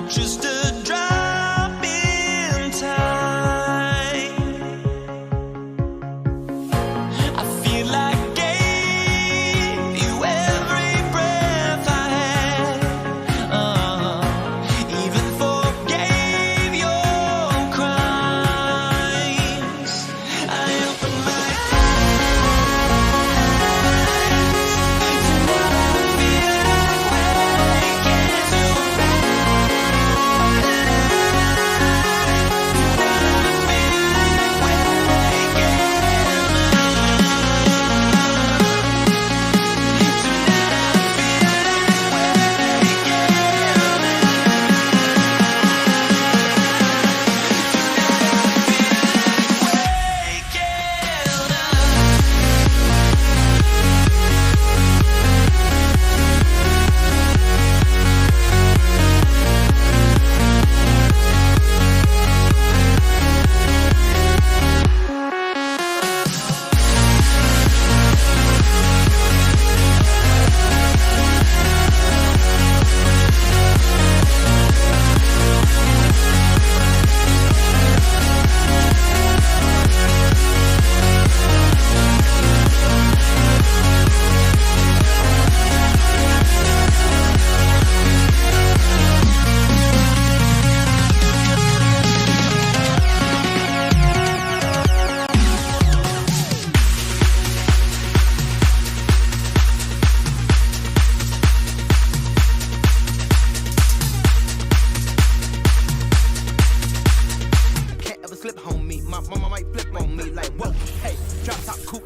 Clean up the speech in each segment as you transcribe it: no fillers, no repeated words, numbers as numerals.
just a drop in time. I feel like I gave you every breath I had, even forgave your crimes. I opened my slip, homie. My mama might flip on me like, whoa, hey, drop top coupe.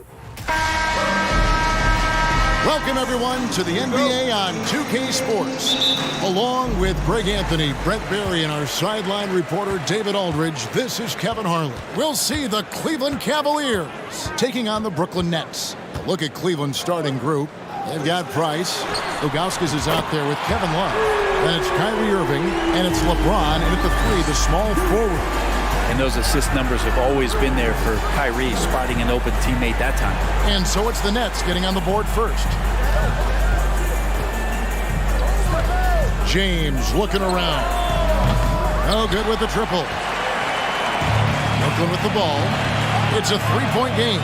Welcome, everyone, to the NBA on 2K Sports. Along with Greg Anthony, Brett Berry, and our sideline reporter, David Aldridge, this is Kevin Harlan. We'll see the Cleveland Cavaliers taking on the Brooklyn Nets. A look at Cleveland's starting group. They've got Price. Ilgauskas is out there with Kevin Love. Then it's Kyrie Irving, and it's LeBron, and at the three, the small forward. And those assist numbers have always been there for Kyrie, spotting an open teammate that time. And so it's the Nets getting on the board first. James looking around. No good with the triple. Brooklyn with the ball. It's a three-point game.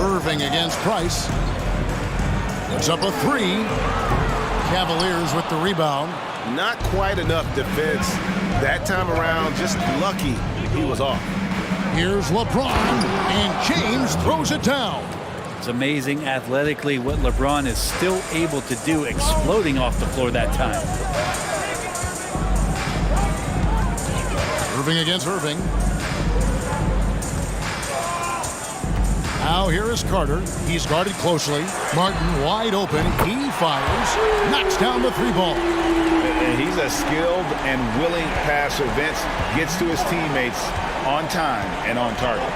Irving against Price. It's up a three. Cavaliers with the rebound. Not quite enough defense that time around. Just lucky he was off. Here's LeBron, and James throws it down. It's amazing athletically what LeBron is still able to do, exploding off the floor that time. Irving against Irving. Now here is Carter. He's guarded closely. Martin wide open. He fires. Knocks down the three ball. And he's a skilled and willing passer. Vince gets to his teammates on time and on target.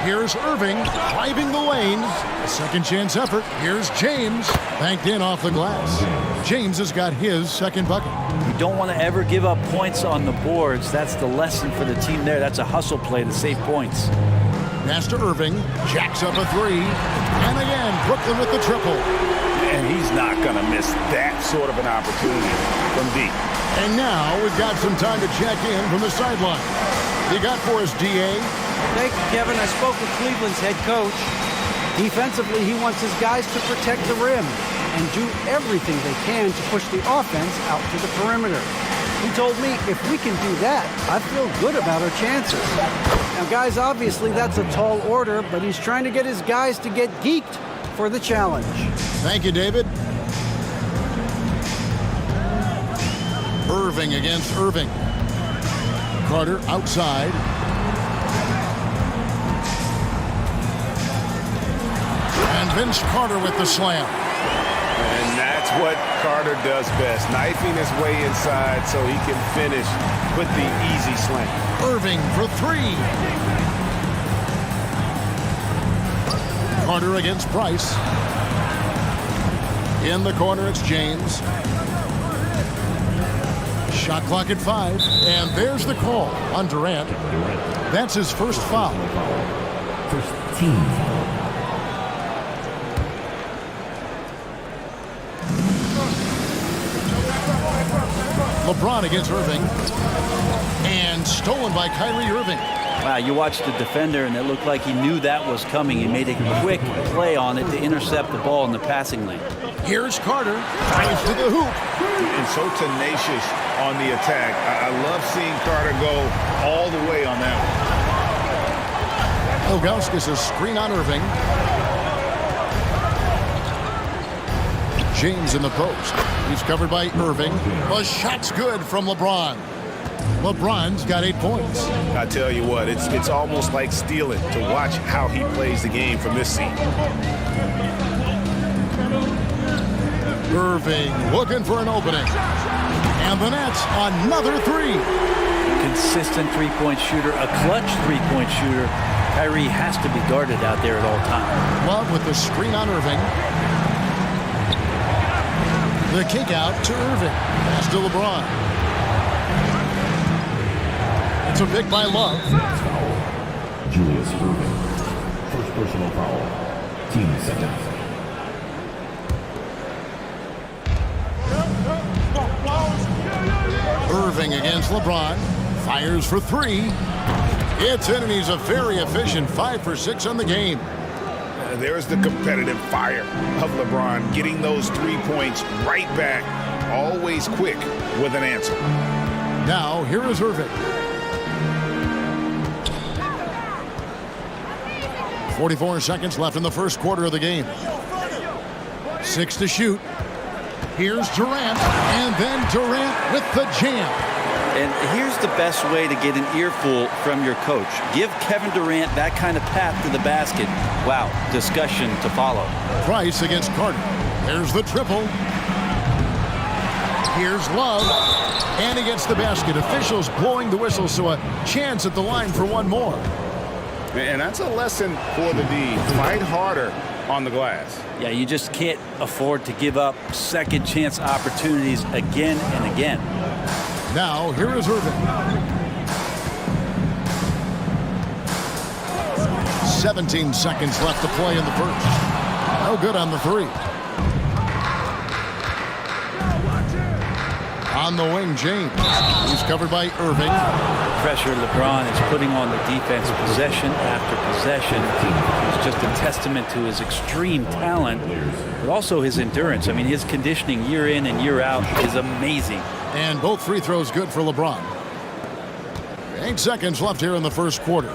Here's Irving driving the lane. A second chance effort. Here's James. Banked in off the glass. James has got his second bucket. You don't want to ever give up points on the boards. That's the lesson for the team there. That's a hustle play to save points. Pass to Irving. Jacks up a three. And again, Brooklyn with the triple. And he's not going to miss that sort of an opportunity from deep. And now we've got some time to check in from the sideline. You got for us, D.A.? Thank you, Kevin. I spoke with Cleveland's head coach. Defensively, he wants his guys to protect the rim and do everything they can to push the offense out to the perimeter. He told me if we can do that, I feel good about our chances. Now, guys, obviously that's a tall order, but he's trying to get his guys to get geeked for the challenge. Thank you, David. Irving against Irving. Carter outside. And Vince Carter with the slam. And that's what Carter does best, knifing his way inside so he can finish with the easy slam. Irving for three. Carter against Price. In the corner, it's James. Shot clock at 5, and there's the call on Durant. That's his first foul. First team. LeBron against Irving. And stolen by Kyrie Irving. Wow, you watched the defender, and it looked like he knew that was coming. He made a quick play on it to intercept the ball in the passing lane. Here's Carter. Drives to the hoop. And so tenacious on the attack. I love seeing Carter go all the way on that one. Ilgauskas a screen on Irving. James in the post. He's covered by Irving. The shot's good from LeBron. LeBron's got 8 points. I tell you what, it's almost like stealing to watch how he plays the game from this seat. Irving looking for an opening. And the Nets, another three. Consistent three-point shooter, a clutch three-point shooter. Kyrie has to be guarded out there at all times. Love with the screen on Irving. The kick out to Irving. Pass to LeBron. It's a pick by Love. Julius Irving. First personal foul. Team second. Irving against LeBron. Fires for three. It's in, and he's a very efficient 5 for 6 on the game. There's the competitive fire of LeBron, getting those 3 points right back, always quick with an answer. Now, here is Irving. 44 seconds left in the first quarter of the game. 6 to shoot. Here's Durant, and then Durant with the jam. And here's the best way to get an earful from your coach. Give Kevin Durant that kind of path to the basket. Wow, discussion to follow. Price against Carter. There's the triple. Here's Love, and he gets the basket. Officials blowing the whistle, so a chance at the line for one more. And that's a lesson for the D. Fight harder on the glass. Yeah, you just can't afford to give up second chance opportunities again and again. Now, here is Irving. 17 seconds left to play in the first. No good on the three. On the wing, James. He's covered by Irving. Pressure LeBron is putting on the defense possession after possession. It's just a testament to his extreme talent, but also his endurance. I mean, his conditioning year in and year out is amazing. And both free throws good for LeBron. 8 seconds left here in the first quarter.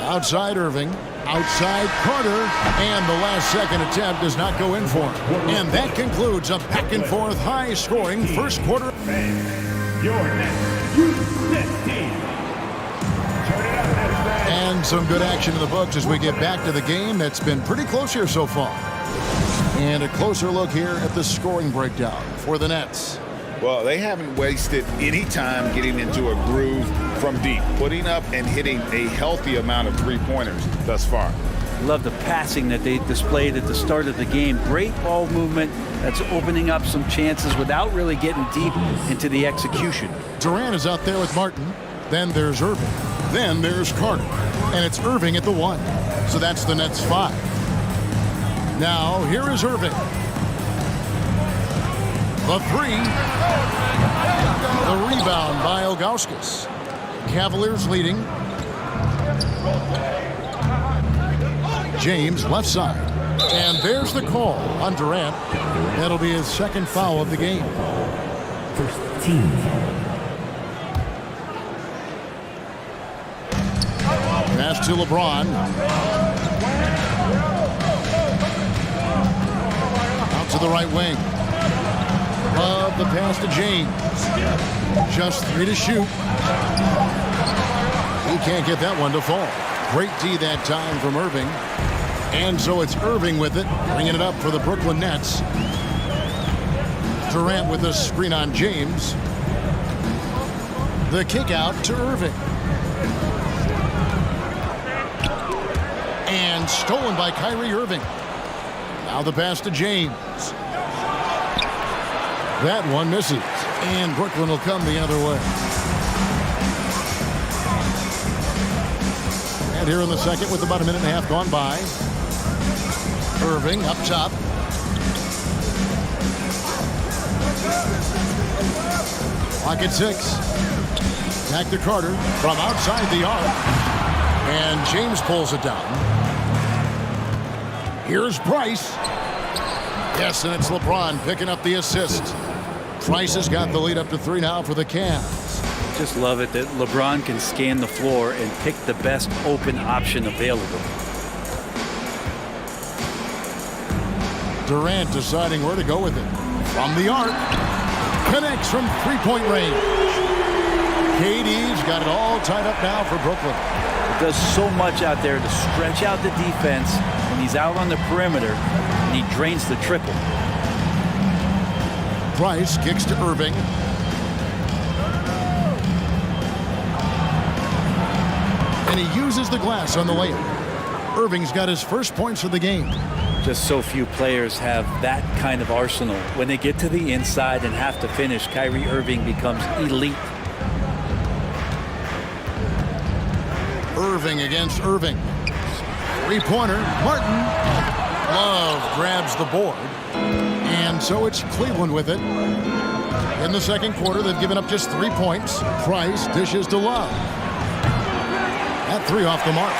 Outside Irving. Outside Carter. And the last second attempt does not go in for him. And that concludes a back and forth high scoring first quarter. And some good action in the books as we get back to the game that's been pretty close here so far. And a closer look here at the scoring breakdown for the Nets. Well, they haven't wasted any time getting into a groove from deep, putting up and hitting a healthy amount of three-pointers thus far. Love the passing that they displayed at the start of the game. Great ball movement that's opening up some chances without really getting deep into the execution. Durant is out there with Martin. Then there's Irving. Then there's Carter. And it's Irving at the 1. So that's the Nets 5. Now, here is Irving. The 3. The rebound by Ilgauskas. Cavaliers leading. James left side. And there's the call on Durant. That'll be his second foul of the game. First team foul. Pass to LeBron. Out to the right wing. Love the pass to James. Just 3 to shoot. He can't get that one to fall. Great D that time from Irving. And so it's Irving with it, bringing it up for the Brooklyn Nets. Durant with a screen on James. The kick out to Irving. And stolen by Kyrie Irving. Now the pass to James. That one misses. And Brooklyn will come the other way. And here in the second with about a minute and a half gone by. Irving up top. Clock at 6. Back to Carter from outside the arc. And James pulls it down. Here's Price. Yes, and it's LeBron picking up the assist. Price has got the lead up to 3 now for the Cavs. Just love it that LeBron can scan the floor and pick the best open option available. Durant deciding where to go with it. From the arc. Connects from three-point range. KD's got it all tied up now for Brooklyn. Does so much out there to stretch out the defense when he's out on the perimeter, and he drains the triple. Price kicks to Irving. And he uses the glass on the layup. Irving's got his first points of the game. Just so few players have that kind of arsenal. When they get to the inside and have to finish, Kyrie Irving becomes elite. Irving against Irving. Three-pointer. Martin. Love grabs the board. And so it's Cleveland with it. In the second quarter, they've given up just 3 points. Price dishes to Love. That 3 off the mark.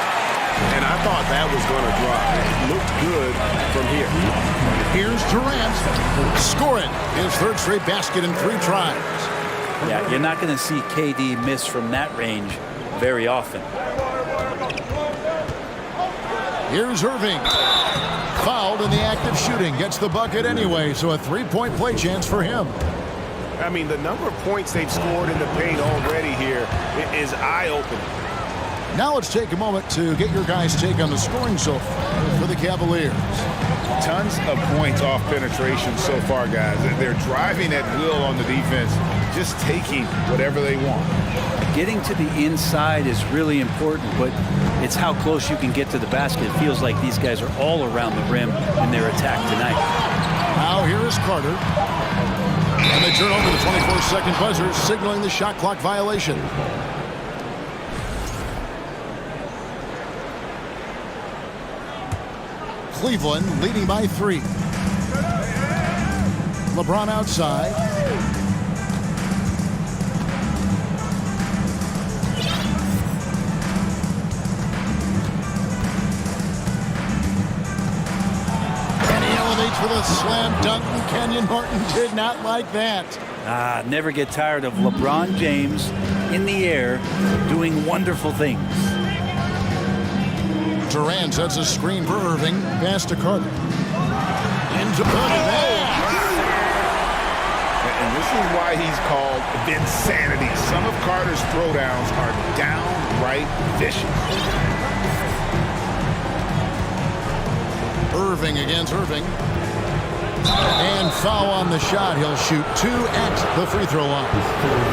And I thought that was going to drop. It looked good from here. Here's Durant. Scoring his third straight basket in 3 tries. Yeah, you're not going to see KD miss from that range very often. Here's Irving. Fouled in the act of shooting. Gets the bucket anyway, so a 3-point play chance for him. I mean, the number of points they've scored in the paint already here is eye-opening. Now let's take a moment to get your guys' take on the scoring so far for the Cavaliers. Tons of points off penetration so far, guys. They're driving at will on the defense, just taking whatever they want. Getting to the inside is really important, but it's how close you can get to the basket. It feels like these guys are all around the rim in their attack tonight. Now here is Carter. And they turn over the 24-second buzzer, signaling the shot clock violation. Cleveland leading by 3. LeBron outside. And he elevates with a slam dunk. Kenyon Martin did not like that. Never get tired of LeBron James in the air doing wonderful things. Durant sets a screen for Irving. Pass to Carter. Into And this is why he's called Vinsanity. Some of Carter's throwdowns are downright vicious. Irving against Irving. And foul on the shot. He'll shoot 2 at the free throw line.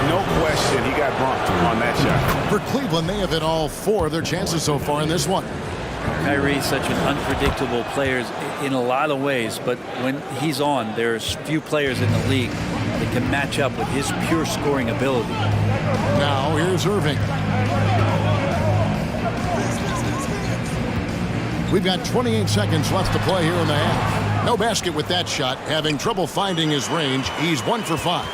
No question, he got bumped on that shot. For Cleveland, they have hit all 4 of their chances so far in this one. Kyrie, such an unpredictable player in a lot of ways, but when he's on, there's few players in the league that can match up with his pure scoring ability. Now here's Irving. We've got 28 seconds left to play here in the half. No basket with that shot. Having trouble finding his range. He's 1 for 5.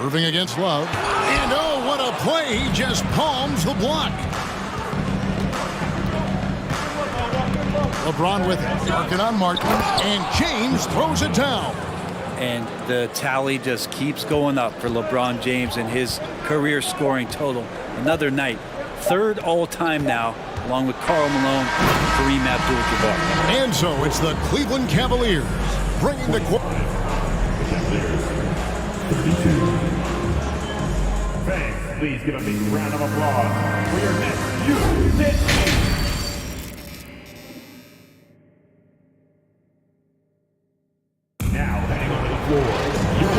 Irving against Love. And oh, what a play. He just palms the block. LeBron with it. Working on Martin. And James throws it down. And the tally just keeps going up for LeBron James and his career scoring total. Another night. 3rd all-time now, along with Karl Malone and Kareem Abdul-Jabbar. And so it's the Cleveland Cavaliers bringing the... Fans, please give a big round of applause for your next unit. Now heading over the floor.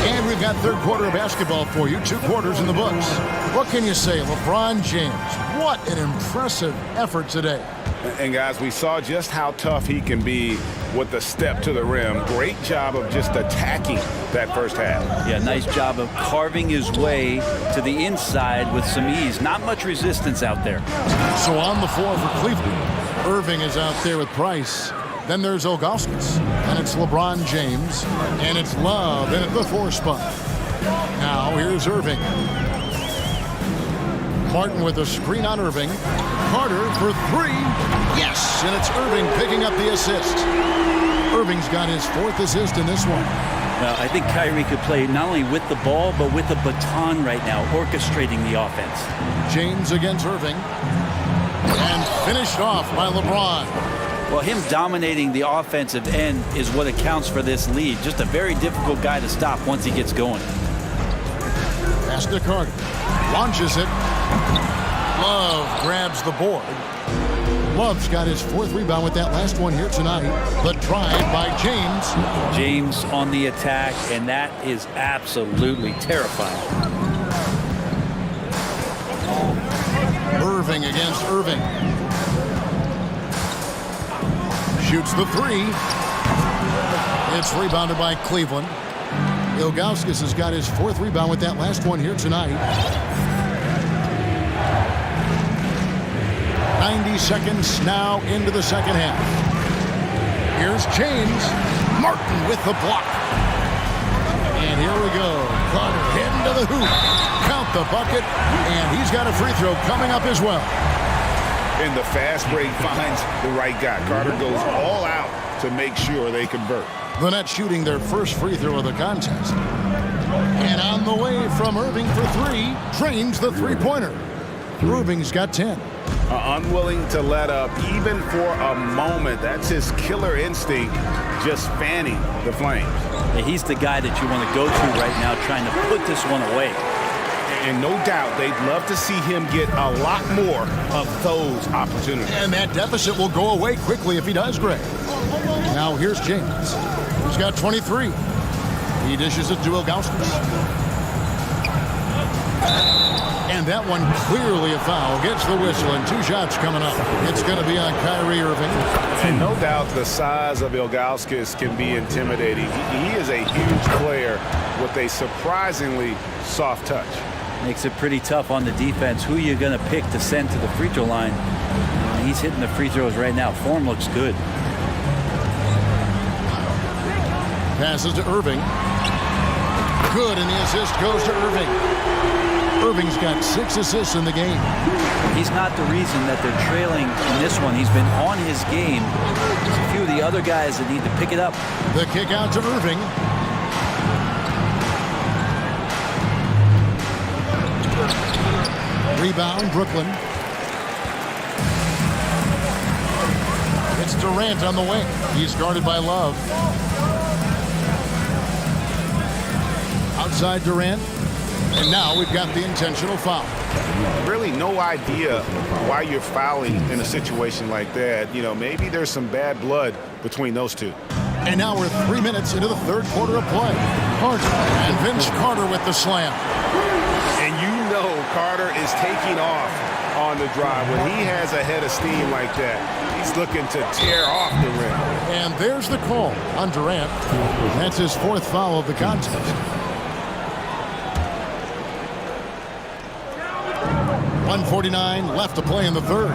And we've got 3rd quarter of basketball for you. 2 quarters in the books. What can you say? LeBron James, what an impressive effort today. And guys, we saw just how tough he can be with the step to the rim. Great job of just attacking that first half. Yeah, nice job of carving his way to the inside with some ease. Not much resistance out there. So on the floor for Cleveland, Irving is out there with Price. Then there's Ilgauskas. And it's LeBron James. And it's Love in at the 4 spot. Now here's Irving. Martin with a screen on Irving. Carter for 3. Yes! And it's Irving picking up the assist. Irving's got his 4th assist in this one. Well, I think Kyrie could play not only with the ball, but with the baton right now, orchestrating the offense. James against Irving. And finished off by LeBron. Well, him dominating the offensive end is what accounts for this lead. Just a very difficult guy to stop once he gets going. Pass to Carter. Launches it. Love grabs the board. Love's got his 4th rebound with that last one here tonight. The drive by James. James on the attack, and that is absolutely terrifying. Irving against Irving. Shoots the 3. It's rebounded by Cleveland. Ilgauskas has got his 4th rebound with that last one here tonight. 90 seconds now into the second half. Here's James. Martin with the block. And here we go. Carter heading to the hoop. Count the bucket. And he's got a free throw coming up as well. And the fast break finds the right guy. Carter goes all out to make sure they convert. The Nets shooting their first free throw of the contest. And on the way from Irving for 3, drains the 3-pointer. Irving's got 10. Unwilling to let up even for a moment. That's his killer instinct, just fanning the flames. And he's the guy that you want to go to right now, trying to put this one away. And no doubt they'd love to see him get a lot more of those opportunities. And that deficit will go away quickly if he does, Greg. Now here's James. He's got 23. He dishes it to Ilgauskas. And that one clearly a foul. Gets the whistle and 2 shots coming up. It's going to be on Kyrie Irving. And no doubt the size of Ilgauskas can be intimidating. He is a huge player with a surprisingly soft touch. Makes it pretty tough on the defense. Who are you going to pick to send to the free throw line? He's hitting the free throws right now. Form looks good. Passes to Irving. Good, and the assist goes to Irving. Irving's got 6 assists in the game. He's not the reason that they're trailing in this one. He's been on his game. There's a few of the other guys that need to pick it up. The kick out to Irving. Rebound, Brooklyn. It's Durant on the wing. He's guarded by Love. Outside Durant. And now we've got the intentional foul. Really no idea why you're fouling in a situation like that. You know, maybe there's some bad blood between those two. And now we're 3 minutes into the 3rd quarter of play. Carter and Vince Carter with the slam. And you know Carter is taking off on the drive. When he has a head of steam like that, he's looking to tear off the rim. And there's the call on Durant. That's his 4th foul of the contest. 1:49 left to play in the 3rd.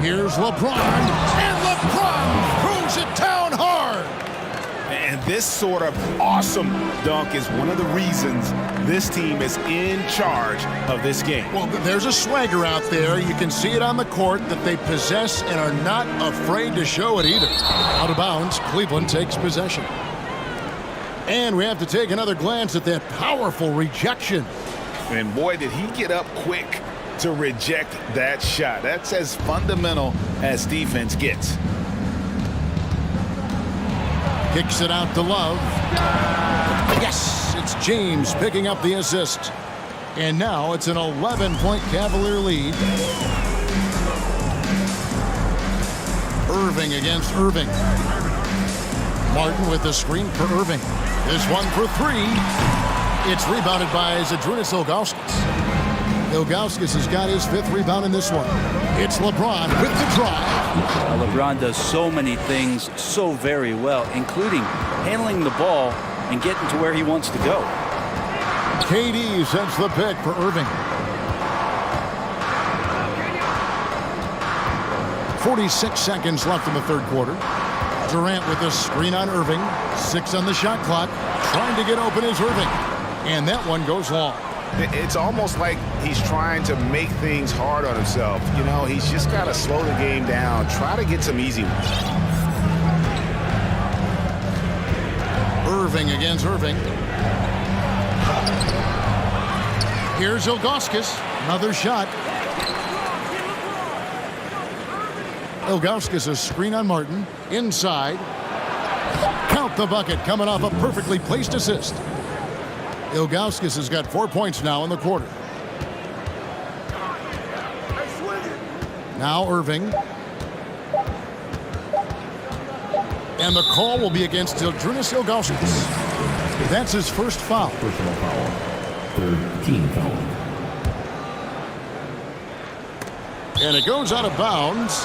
Here's LeBron. And LeBron throws it down hard. And this sort of awesome dunk is one of the reasons this team is in charge of this game. Well, there's a swagger out there. You can see it on the court that they possess and are not afraid to show it either. Out of bounds, Cleveland takes possession. And we have to take another glance at that powerful rejection. And boy, did he get up quick to reject that shot. That's as fundamental as defense gets. Kicks it out to Love. Yes, it's James picking up the assist. And now it's an 11-point Cavalier lead. Irving against Irving. Martin with the screen for Irving. This one for 3. It's rebounded by Zydrunas Ilgauskas. Ilgauskas has got his 5th rebound in this one. It's LeBron with the drive. LeBron does so many things so very well, including handling the ball and getting to where he wants to go. KD sends the pick for Irving. 46 seconds left in the third quarter. Durant with a screen on Irving. 6 on the shot clock. Trying to get open is Irving. And that one goes long. It's almost like he's trying to make things hard on himself. You know, he's just got to slow the game down. Try to get some easy ones. Irving against Irving. Here's Ilgauskas. Another shot. Ilgauskas a screen on Martin. Inside. Count the bucket coming off a perfectly placed assist. Ilgauskas has got 4 points now in the quarter. Now Irving. And the call will be against Zydrunas Ilgauskas. That's his first foul. Personal foul. 13 foul. And it goes out of bounds.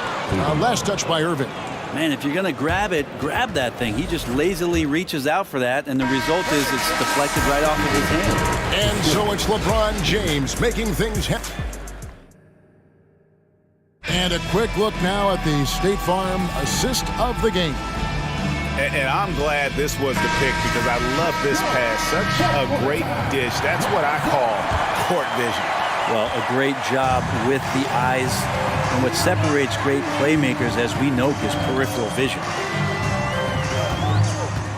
Last touch by Irving. Man, if you're going to grab it, grab that thing. He just lazily reaches out for that, and the result is it's deflected right off of his hand. And so it's LeBron James making things happen. And a quick look now at the State Farm assist of the game. And I'm glad this was the pick because I love this pass. Such a great dish. That's what I call court vision. Well, a great job with the eyes. And what separates great playmakers, as we know, is peripheral vision.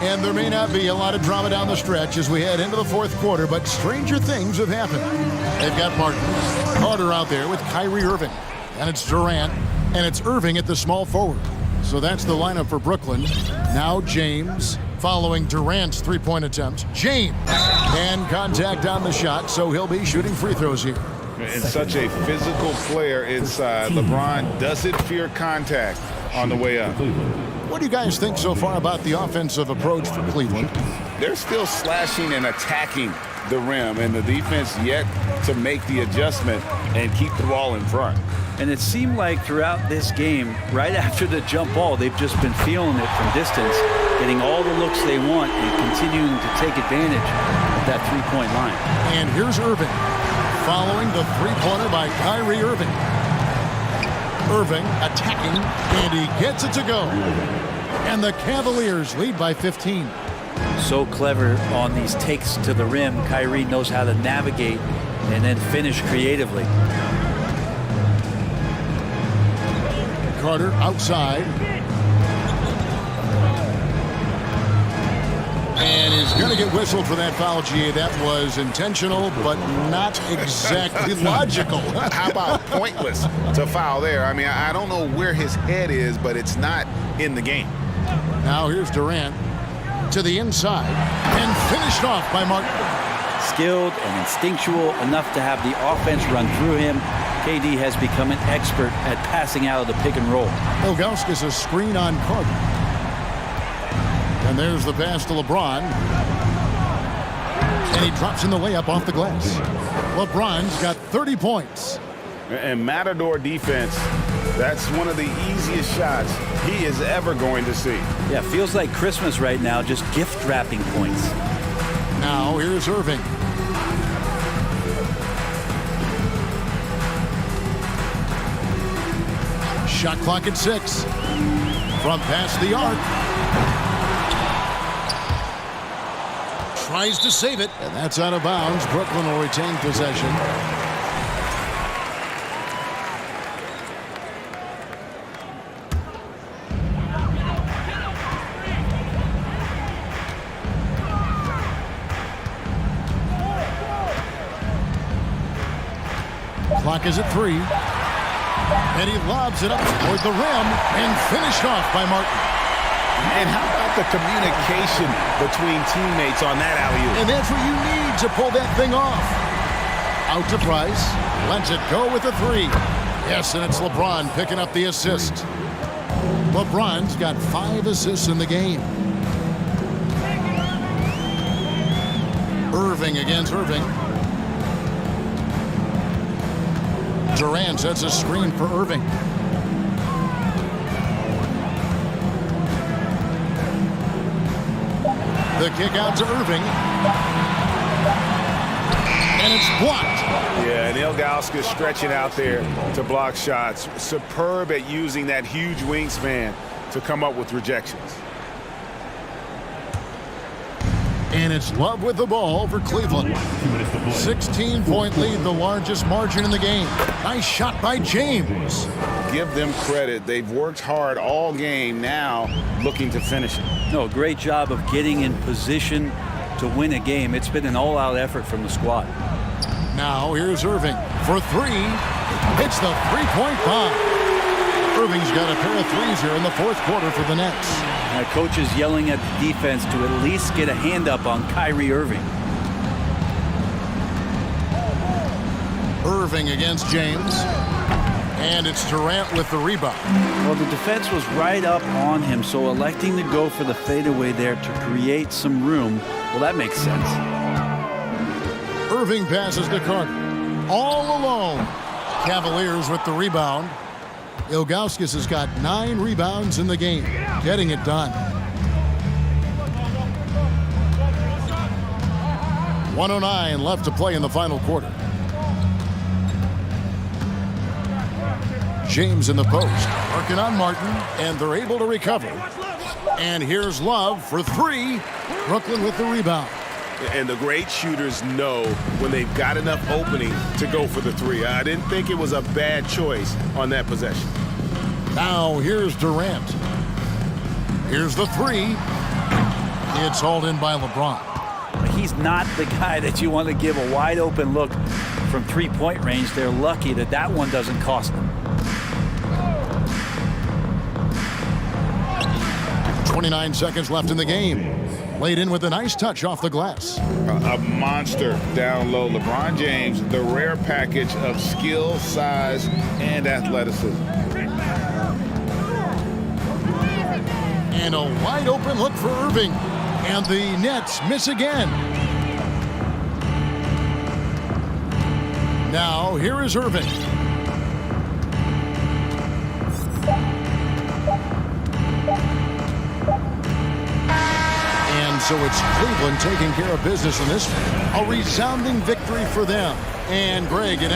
And there may not be a lot of drama down the stretch as we head into the fourth quarter, but stranger things have happened. They've got Martin Carter out there with Kyrie Irving. And it's Durant, and it's Irving at the small forward. So that's the lineup for Brooklyn. Now James following Durant's three-point attempt. James and contact on the shot, so he'll be shooting free throws here. And such a physical player inside. LeBron doesn't fear contact on the way up. What do you guys think so far about the offensive approach for Cleveland? They're still slashing and attacking the rim, and the defense yet to make the adjustment and keep the ball in front. And it seemed like throughout this game, right after the jump ball, they've just been feeling it from distance, getting all the looks they want and continuing to take advantage of that three-point line. And here's Irving following the three-pointer by Kyrie Irving. Irving attacking, and he gets it to go. And the Cavaliers lead by 15. So clever on these takes to the rim. Kyrie knows how to navigate and then finish creatively. Carter outside. And is going to get whistled for that foul, GA. That was intentional, but not exactly logical. How about pointless to foul there? I mean, I don't know where his head is, but it's not in the game. Now here's Durant to the inside and finished off by Martin. Skilled and instinctual enough to have the offense run through him. KD has become an expert at passing out of the pick and roll. Ilgauskas a screen on Carter. And there's the pass to LeBron. And he drops in the layup off the glass. LeBron's got 30 points. And Matador defense, that's one of the easiest shots he is ever going to see. Yeah, feels like Christmas right now, just gift wrapping points. Now here's Irving. Shot clock at 6. From past the arc. Tries to save it, and that's out of bounds. Brooklyn will retain possession. Clock is at 3. And he lobs it up toward the rim and finished off by Martin. And how about the communication between teammates on that alley-oop? And that's what you need to pull that thing off. Out to Price. Lets it go with a 3. Yes, and it's LeBron picking up the assist. LeBron's got 5 assists in the game. Irving against Irving. Durant sets a screen for Irving. The kick out to Irving. And it's blocked. Yeah, and Ilgauskas stretching out there to block shots. Superb at using that huge wingspan to come up with rejections. And it's Love with the ball for Cleveland. 16-point lead, the largest margin in the game. Nice shot by James. Give them credit. They've worked hard all game, now looking to finish it. No, great job of getting in position to win a game. It's been an all-out effort from the squad. Now here's Irving for three. Hits the three-point bomb. Irving's got a pair of threes here in the fourth quarter for the Nets. Coach is yelling at the defense to at least get a hand up on Kyrie Irving. Irving against James. And it's Durant with the rebound. Well, the defense was right up on him, so electing to go for the fadeaway there to create some room, well, that makes sense. Irving passes to Carter. All alone. Cavaliers with the rebound. Ilgauskas has got 9 rebounds in the game, getting it done. 1:09 left to play in the final quarter. James in the post, working on Martin, and they're able to recover. And here's Love for three. Brooklyn with the rebound. And the great shooters know when they've got enough opening to go for the three. I didn't think it was a bad choice on that possession. Now here's Durant. Here's the three. It's hauled in by LeBron. He's not the guy that you want to give a wide open look from three-point range. They're lucky that that one doesn't cost them. 29 seconds left in the game. Laid in with a nice touch off the glass. A monster down low. LeBron James, the rare package of skill, size, and athleticism. And a wide open look for Irving. And the Nets miss again. Now here is Irving. And so it's Cleveland taking care of business in this one. A resounding victory for them. And Greg and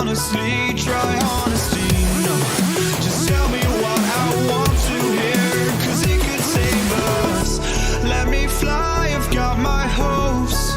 honestly, try honesty, no. Just tell me what I want to hear, 'cause it could save us. Let me fly, I've got my hopes.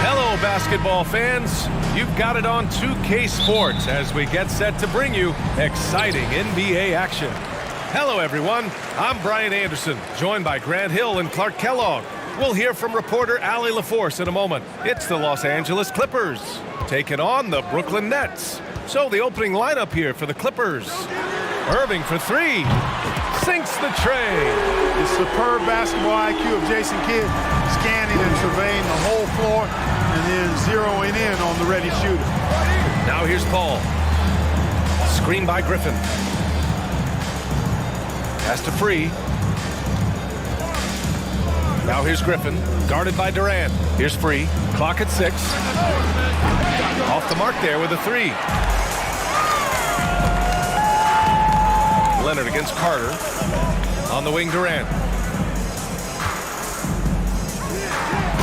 Hello, basketball fans. You've got it on 2K Sports as we get set to bring you exciting NBA action. Hello, everyone. I'm Brian Anderson, joined by Grant Hill and Clark Kellogg. We'll hear from reporter Allie LaForce in a moment. It's the Los Angeles Clippers taking on the Brooklyn Nets. So the opening lineup here for the Clippers. Irving for three. Sinks the tray. The superb basketball IQ of Jason Kidd, scanning and surveying the whole floor and then zeroing in on the ready shooter. Now here's Paul. Screen by Griffin. Pass to Free. Now here's Griffin, guarded by Durant. Here's Free. Clock at 6. Off the mark there with a three. Leonard against Carter. On the wing, Durant.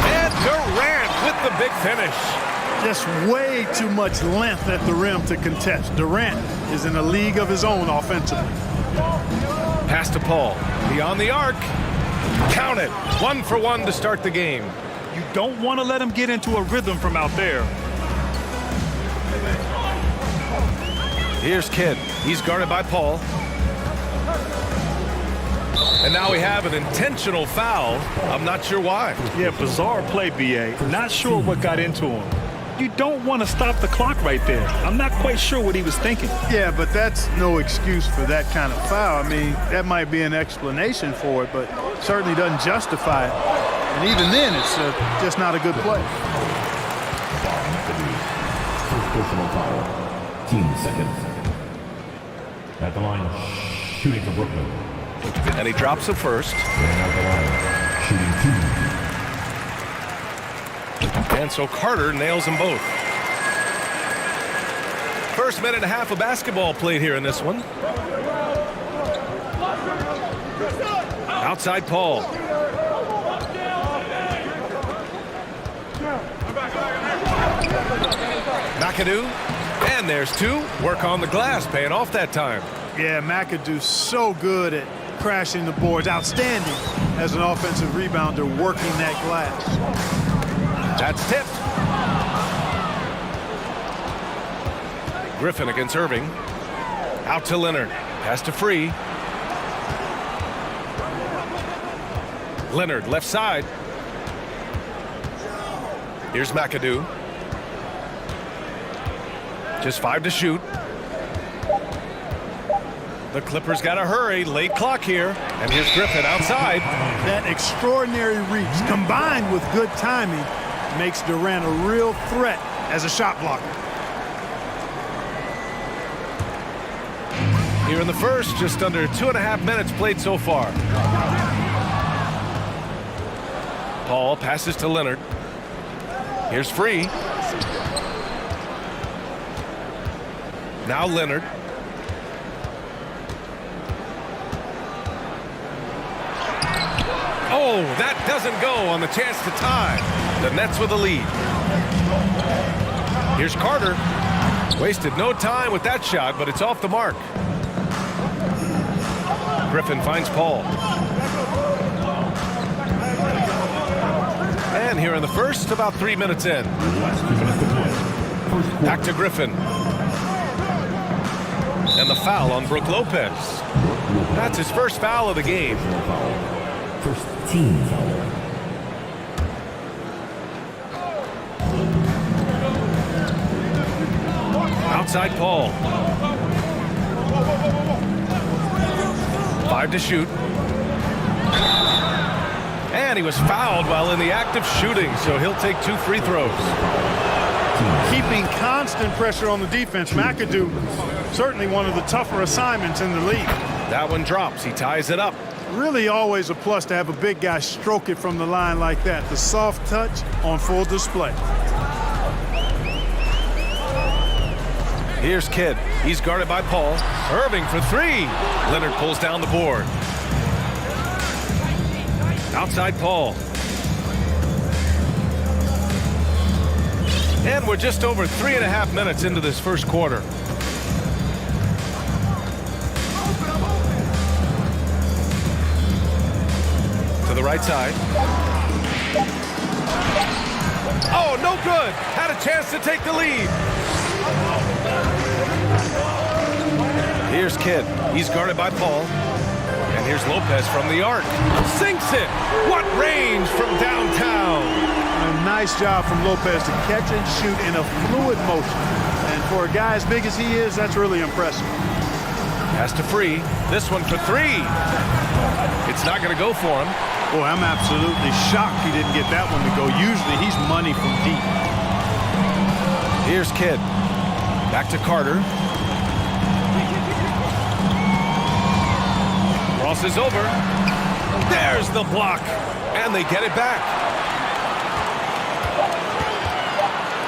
And Durant with the big finish. Just way too much length at the rim to contest. Durant is in a league of his own offensively. Pass to Paul. Beyond the arc. Count it. 1 for 1 to start the game. You don't want to let him get into a rhythm from out there. Here's Kidd. He's guarded by Paul. And now we have an intentional foul. I'm not sure why. Yeah, bizarre play, B.A. Not sure what got into him. You don't want to stop the clock right there. I'm not quite sure what he was thinking. Yeah, but that's no excuse for that kind of foul. I mean, that might be an explanation for it, but certainly doesn't justify it. And even then, it's just not a good play. First personal foul. Team second. At the line, shooting for Brooklyn. And he drops the first. And at the line, shooting 2. And so Carter nails them both. First minute and a half of basketball played here in this one. Outside Paul. McAdoo. And there's two. Work on the glass, paying off that time. Yeah, McAdoo's so good at crashing the boards. Outstanding as an offensive rebounder, working that glass. That's tipped. Griffin against Irving. Out to Leonard. Pass to Free. Leonard left side. Here's McAdoo. Just 5 to shoot. The Clippers got to hurry. Late clock here. And here's Griffin outside. That extraordinary reach combined with good timing makes Durant a real threat as a shot blocker. Here in the first, just under 2.5 minutes played so far. Paul passes to Leonard. Here's Free. Now Leonard. Oh, that doesn't go on the chance to tie. The Nets with the lead. Here's Carter. Wasted no time with that shot, but it's off the mark. Griffin finds Paul. And here in the first, about 3 minutes in. Back to Griffin. And the foul on Brook Lopez. That's his first foul of the game. First team foul. Outside Paul. 5 to shoot. And he was fouled while in the act of shooting, so he'll take 2 free throws. Keeping constant pressure on the defense, McAdoo, certainly one of the tougher assignments in the league. That one drops. He ties it up. Really always a plus to have a big guy stroke it from the line like that. The soft touch on full display. Here's Kidd. He's guarded by Paul. Irving for 3. Leonard pulls down the board. Outside Paul. And we're just over 3.5 minutes into this first quarter. To the right side. Oh, no good. Had a chance to take the lead. Here's Kidd. He's guarded by Paul. And here's Lopez from the arc. Sinks it. What range from downtown. A nice job from Lopez to catch and shoot in a fluid motion. And for a guy as big as he is, that's really impressive. Has to free. This one for three. It's not going to go for him. Boy, I'm absolutely shocked he didn't get that one to go. Usually he's money from deep. Here's Kidd. Back to Carter. Crosses over. There's the block. And they get it back.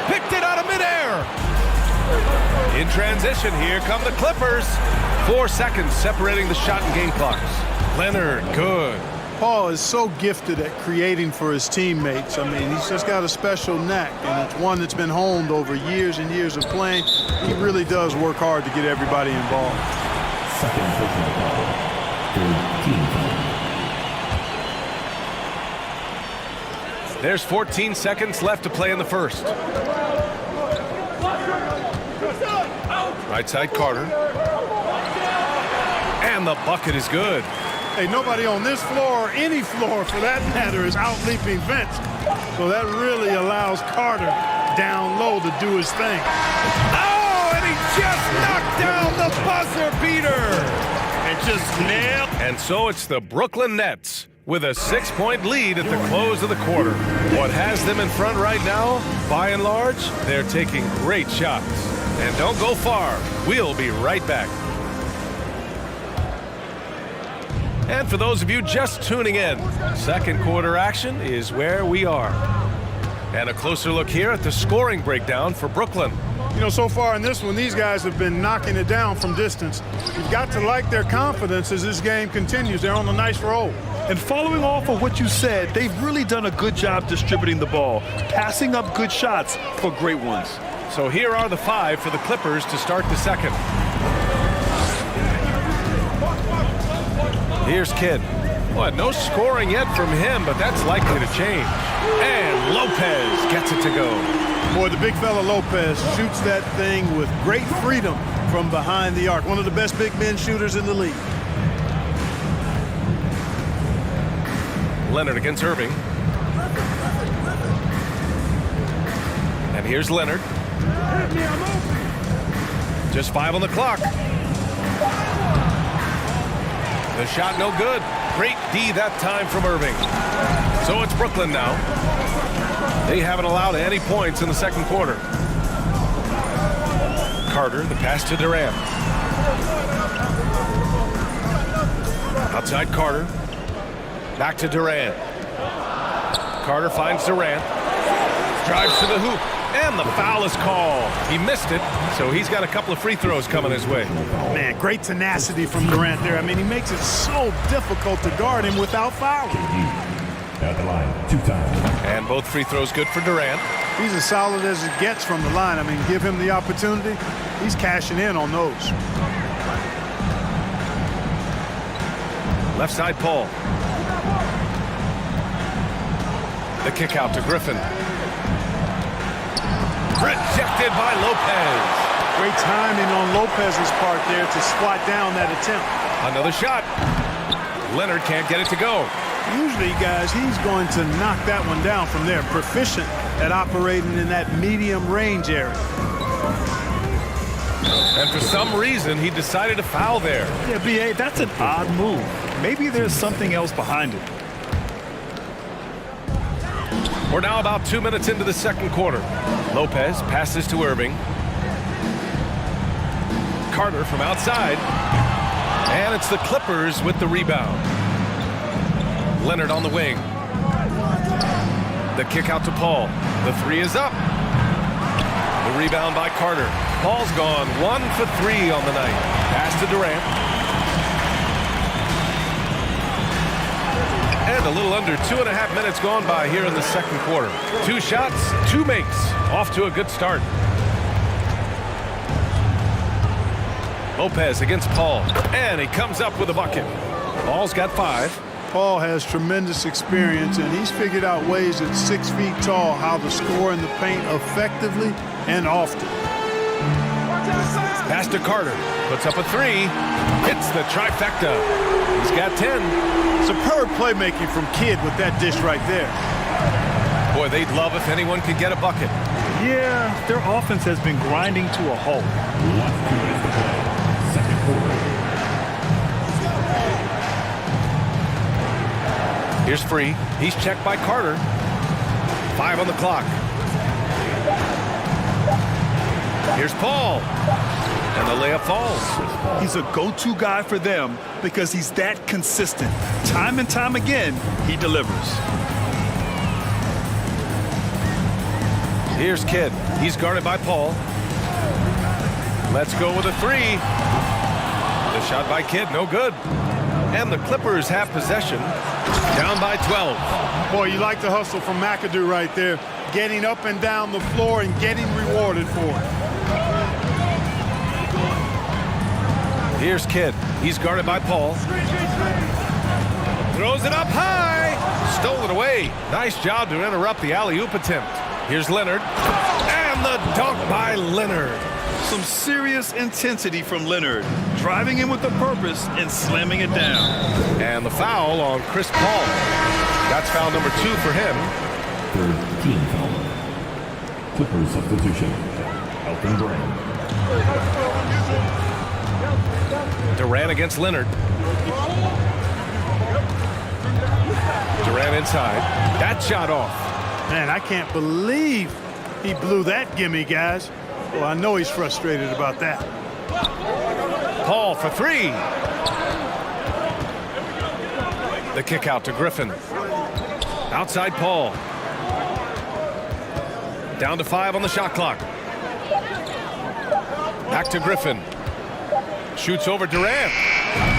Picked it out of midair. In transition, here come the Clippers. 4 seconds separating the shot and game clocks. Leonard, good. Paul is so gifted at creating for his teammates. I mean, he's just got a special knack, and it's one that's been honed over years and years of playing. He really does work hard to get everybody involved. Second personal foul. Third team foul. There's 14 seconds left to play in the first. Right side Carter. And the bucket is good. Hey, nobody on this floor, or any floor for that matter, is out-leaping Vince. So that really allows Carter down low to do his thing. Oh, and he just knocked down the buzzer beater. And just nailed. And so it's the Brooklyn Nets with a 6-point lead at the close of the quarter. What has them in front right now, by and large, they're taking great shots. And don't go far. We'll be right back. And for those of you just tuning in, second quarter action is where we are. And a closer look here at the scoring breakdown for Brooklyn. You know, so far in this one, these guys have been knocking it down from distance. You've got to like their confidence as this game continues. They're on a nice roll. And following off of what you said, they've really done a good job distributing the ball, passing up good shots for great ones. So here are the 5 for the Clippers to start the second. Here's Kidd. Well, no scoring yet from him, but that's likely to change. And Lopez gets it to go. Boy, the big fella Lopez shoots that thing with great freedom from behind the arc. One of the best big men shooters in the league. Leonard against Irving. And here's Leonard. Just 5 on the clock. The shot no good. Great D that time from Irving. So it's Brooklyn now. They haven't allowed any points in the second quarter. Carter, the pass to Durant. Outside Carter. Back to Durant. Carter finds Durant. Drives to the hoop. And the foul is called. He missed it, so he's got a couple of free throws coming his way. Man, great tenacity from Durant there. I mean, he makes it so difficult to guard him without fouling. At the line, 2 times. And both free throws good for Durant. He's as solid as it gets from the line. I mean, give him the opportunity. He's cashing in on those. Left side, Paul. The kick out to Griffin. Rejected by Lopez. Great timing on Lopez's part there to squat down that attempt. Another shot. Leonard can't get it to go. Usually, guys, he's going to knock that one down from there. Proficient at operating in that medium range area. And for some reason, he decided to foul there. Yeah, B.A., that's an odd move. Maybe there's something else behind it. We're now about 2 minutes into the second quarter. Lopez passes to Irving. Carter from outside. And it's the Clippers with the rebound. Leonard on the wing. The kick out to Paul. The 3 is up. The rebound by Carter. Paul's gone 1 for 3 on the night. Pass to Durant. And a little under 2.5 minutes gone by here in the second quarter. 2 shots, 2 makes. Off to a good start. Lopez against Paul. And he comes up with a bucket. Paul's got 5. Paul has tremendous experience, and he's figured out ways at 6 feet tall how to score in the paint effectively and often. Pass to Carter. Puts up a three. Hits the trifecta. He's got 10. Superb playmaking from Kidd with that dish right there. Boy, they'd love if anyone could get a bucket. Yeah, their offense has been grinding to a halt. Last 2 minutes to play. Second quarter. Here's Free. He's checked by Carter. 5 on the clock. Here's Paul. And the layup falls. He's a go-to guy for them because he's that consistent. Time and time again, he delivers. Here's Kidd. He's guarded by Paul. Let's go with a three. The shot by Kidd, no good. And the Clippers have possession. Down by 12. Boy, you like the hustle from McAdoo right there. Getting up and down the floor and getting rewarded for it. Here's Kidd. He's guarded by Paul. Throws it up high. Stole it away. Nice job to interrupt the alley-oop attempt. Here's Leonard. And the dunk by Leonard. Some serious intensity from Leonard. Driving in with a purpose and slamming it down. And the foul on Chris Paul. That's foul number 2 for him. Third team foul. Clippers substitution. Elton Brand. Durant against Leonard. Durant inside. That shot off. Man, I can't believe he blew that gimme, guys. Well, I know he's frustrated about that. Paul for 3. The kick out to Griffin. Outside Paul. Down to 5 on the shot clock. Back to Griffin. Shoots over Durant.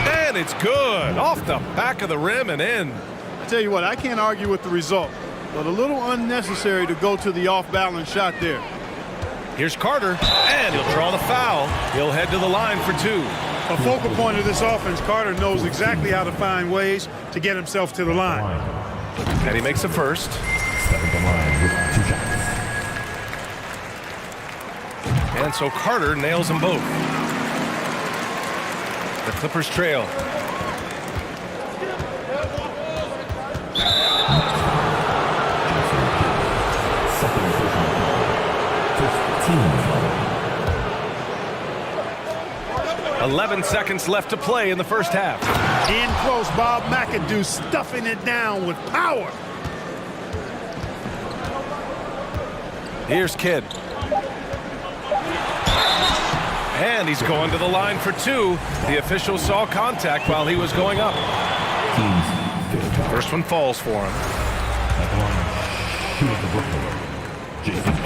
And it's good. Off the back of the rim and in. I tell you what, I can't argue with the result, but a little unnecessary to go to the off-balance shot there. Here's Carter, and he'll draw the foul. He'll head to the line for 2. A focal point of this offense, Carter knows exactly how to find ways to get himself to the line. And he makes the first. Step at the line with 2 shots. And so Carter nails them both. The Clippers trail. Second official. First team foul. 11 seconds left to play in the first half. In close, Bob McAdoo stuffing it down with power. Here's Kidd. And he's going to the line for 2. The official saw contact while he was going up. First one falls for him.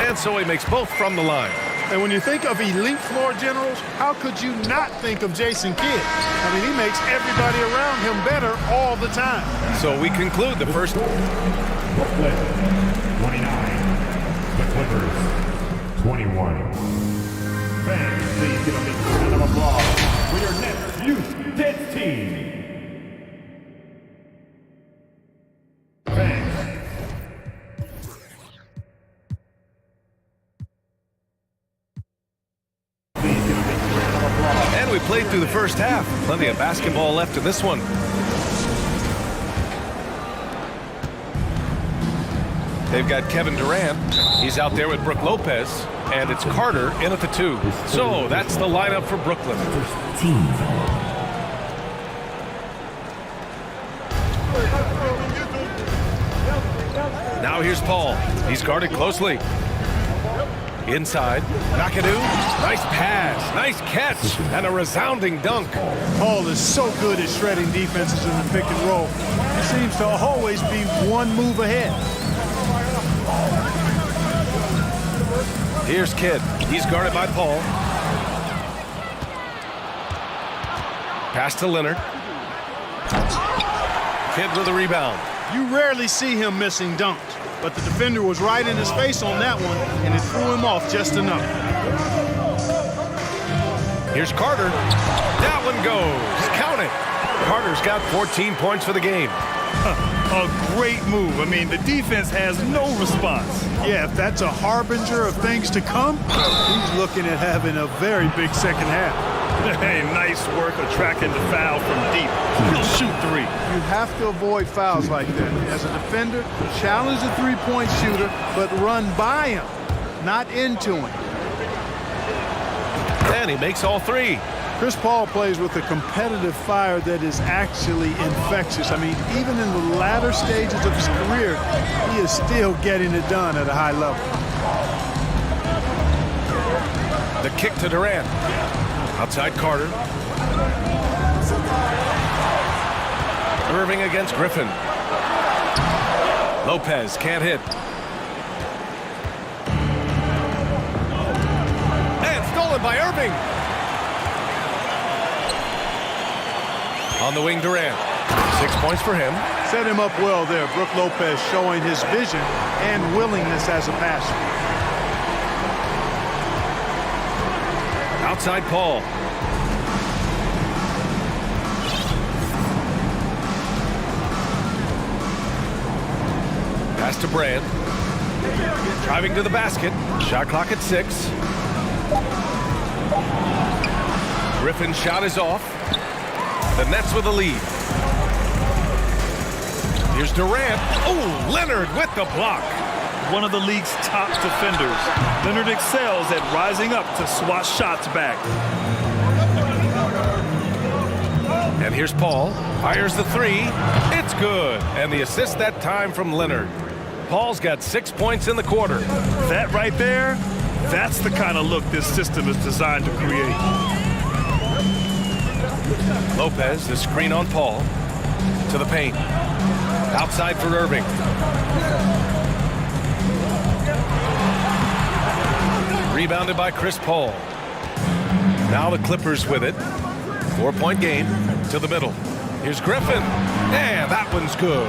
And so he makes both from the line. And when you think of elite floor generals, how could you not think of Jason Kidd? I mean, he makes everybody around him better all the time. So we conclude the first. 29. The Clippers, 21. Fans, please give a big round of applause for your next youth dance team. Fans. And we played through the first half. Plenty of basketball left in this one. They've got Kevin Durant. He's out there with Brook Lopez. And it's Carter in at the 2. So that's the lineup for Brooklyn. First team foul. Now here's Paul. He's guarded closely. Inside. McAdoo. Nice pass. Nice catch. And a resounding dunk. Paul is so good at shredding defenses in the pick and roll. He seems to always be one move ahead. Here's Kidd. He's guarded by Paul. Pass to Leonard. Kidd with a rebound. You rarely see him missing dunks, but the defender was right in his face on that one, and it threw him off just enough. Here's Carter. That one goes. Count it. Carter's got 14 points for the game. A great move. I mean, the defense has no response. Yeah, if that's a harbinger of things to come, he's looking at having a very big second half. Hey, nice work attracting the foul from deep. He'll shoot three. You have to avoid fouls like that. As a defender, challenge the three-point shooter, but run by him, not into him. And he makes all three. Chris Paul plays with a competitive fire that is actually infectious. I mean, even in the latter stages of his career, he is still getting it done at a high level. The kick to Durant. Outside Carter. Irving against Griffin. Lopez can't hit. And stolen by Irving. On the wing, Durant. 6 points for him. Set him up well there. Brook Lopez showing his vision and willingness as a passer. Outside Paul. Pass to Brand. Driving to the basket. Shot clock at 6. Griffin's shot is off. The Nets with the lead. Here's Durant. Oh, Leonard with the block. One of the league's top defenders. Leonard excels at rising up to swat shots back. And here's Paul. Fires the three. It's good. And the assist that time from Leonard. Paul's got 6 points in the quarter. That right there, that's the kind of look this system is designed to create. Lopez, the screen on Paul. To the paint. Outside for Irving. Rebounded by Chris Paul. Now the Clippers with it. 4-point game to the middle. Here's Griffin. And that one's good.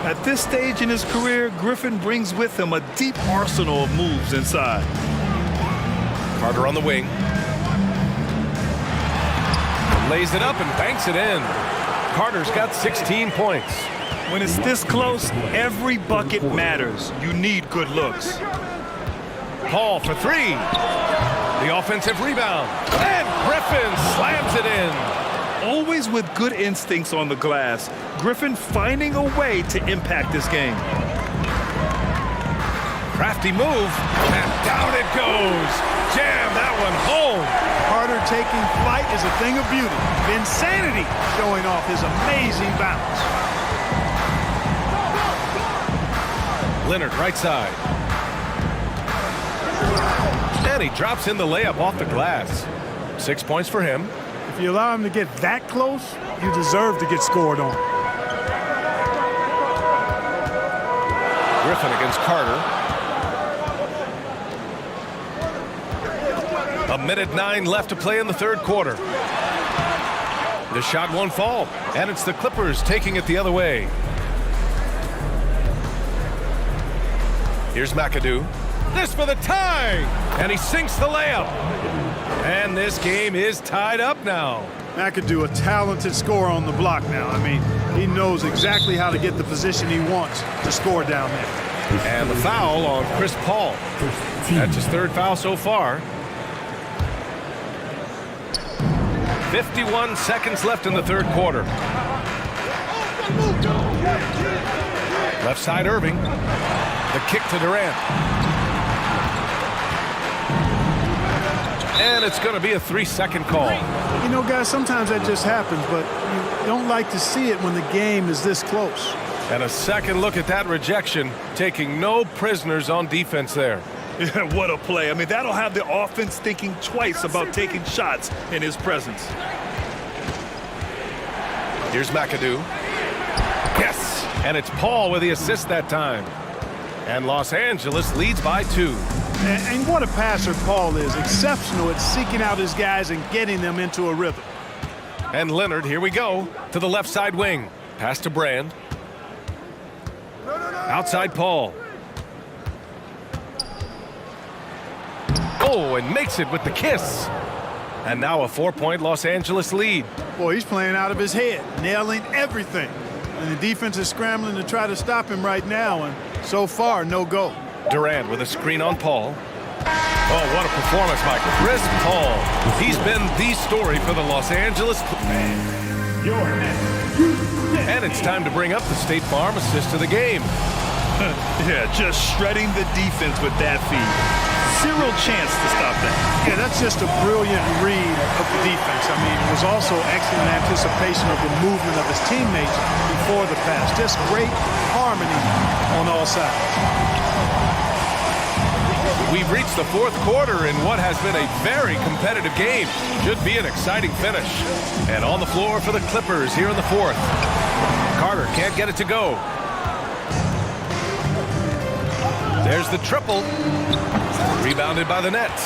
At this stage in his career, Griffin brings with him a deep arsenal of moves inside. Carter on the wing. Lays it up and banks it in. Carter's got 16 points. When it's this close, every bucket matters. You need good looks. Paul for three. The offensive rebound. And Griffin slams it in. Always with good instincts on the glass. Griffin finding a way to impact this game. Crafty move. And down it goes. Jam that one home. Carter taking flight is a thing of beauty. Insanity showing off his amazing bounce. Leonard right side. And he drops in the layup off the glass. 6 points for him. If you allow him to get that close, you deserve to get scored on. Griffin against Carter. 1:09 left to play in the third quarter. The shot won't fall, and it's the Clippers taking it the other way. Here's McAdoo. This for the tie, and he sinks the layup. And this game is tied up now. McAdoo, a talented scorer on the block now. I mean, he knows exactly how to get the position he wants to score down there. And the foul on Chris Paul. That's his third foul so far. 51 seconds left in the third quarter. Left side Irving. The kick to Durant. And it's going to be a 3-second call. You know, guys, sometimes that just happens, but you don't like to see it when the game is this close. And a second look at that rejection, taking no prisoners on defense there. Yeah, what a play. I mean, that'll have the offense thinking twice about taking shots in his presence. Here's McAdoo. Yes! And it's Paul with the assist that time. And Los Angeles leads by 2. And what a passer Paul is. Exceptional at seeking out his guys and getting them into a rhythm. And Leonard, here we go, to the left side wing. Pass to Brand. Outside Paul. Oh, and makes it with the kiss. And now a 4-point Los Angeles lead. Boy, he's playing out of his head, nailing everything. And the defense is scrambling to try to stop him right now, and so far, no go. Durant with a screen on Paul. Oh, what a performance by Chris Paul. He's been the story for the Los Angeles Clippers. And it's time to bring up the State Farm assist of the game. Yeah, just shredding the defense with that feed. Zero chance to stop that. Yeah, that's just a brilliant read of the defense. I mean, it was also excellent anticipation of the movement of his teammates before the pass. Just great harmony on all sides. We've reached the fourth quarter in what has been a very competitive game. Should be an exciting finish. And on the floor for the Clippers here in the fourth. Carter can't get it to go. There's the triple. Rebounded by the Nets.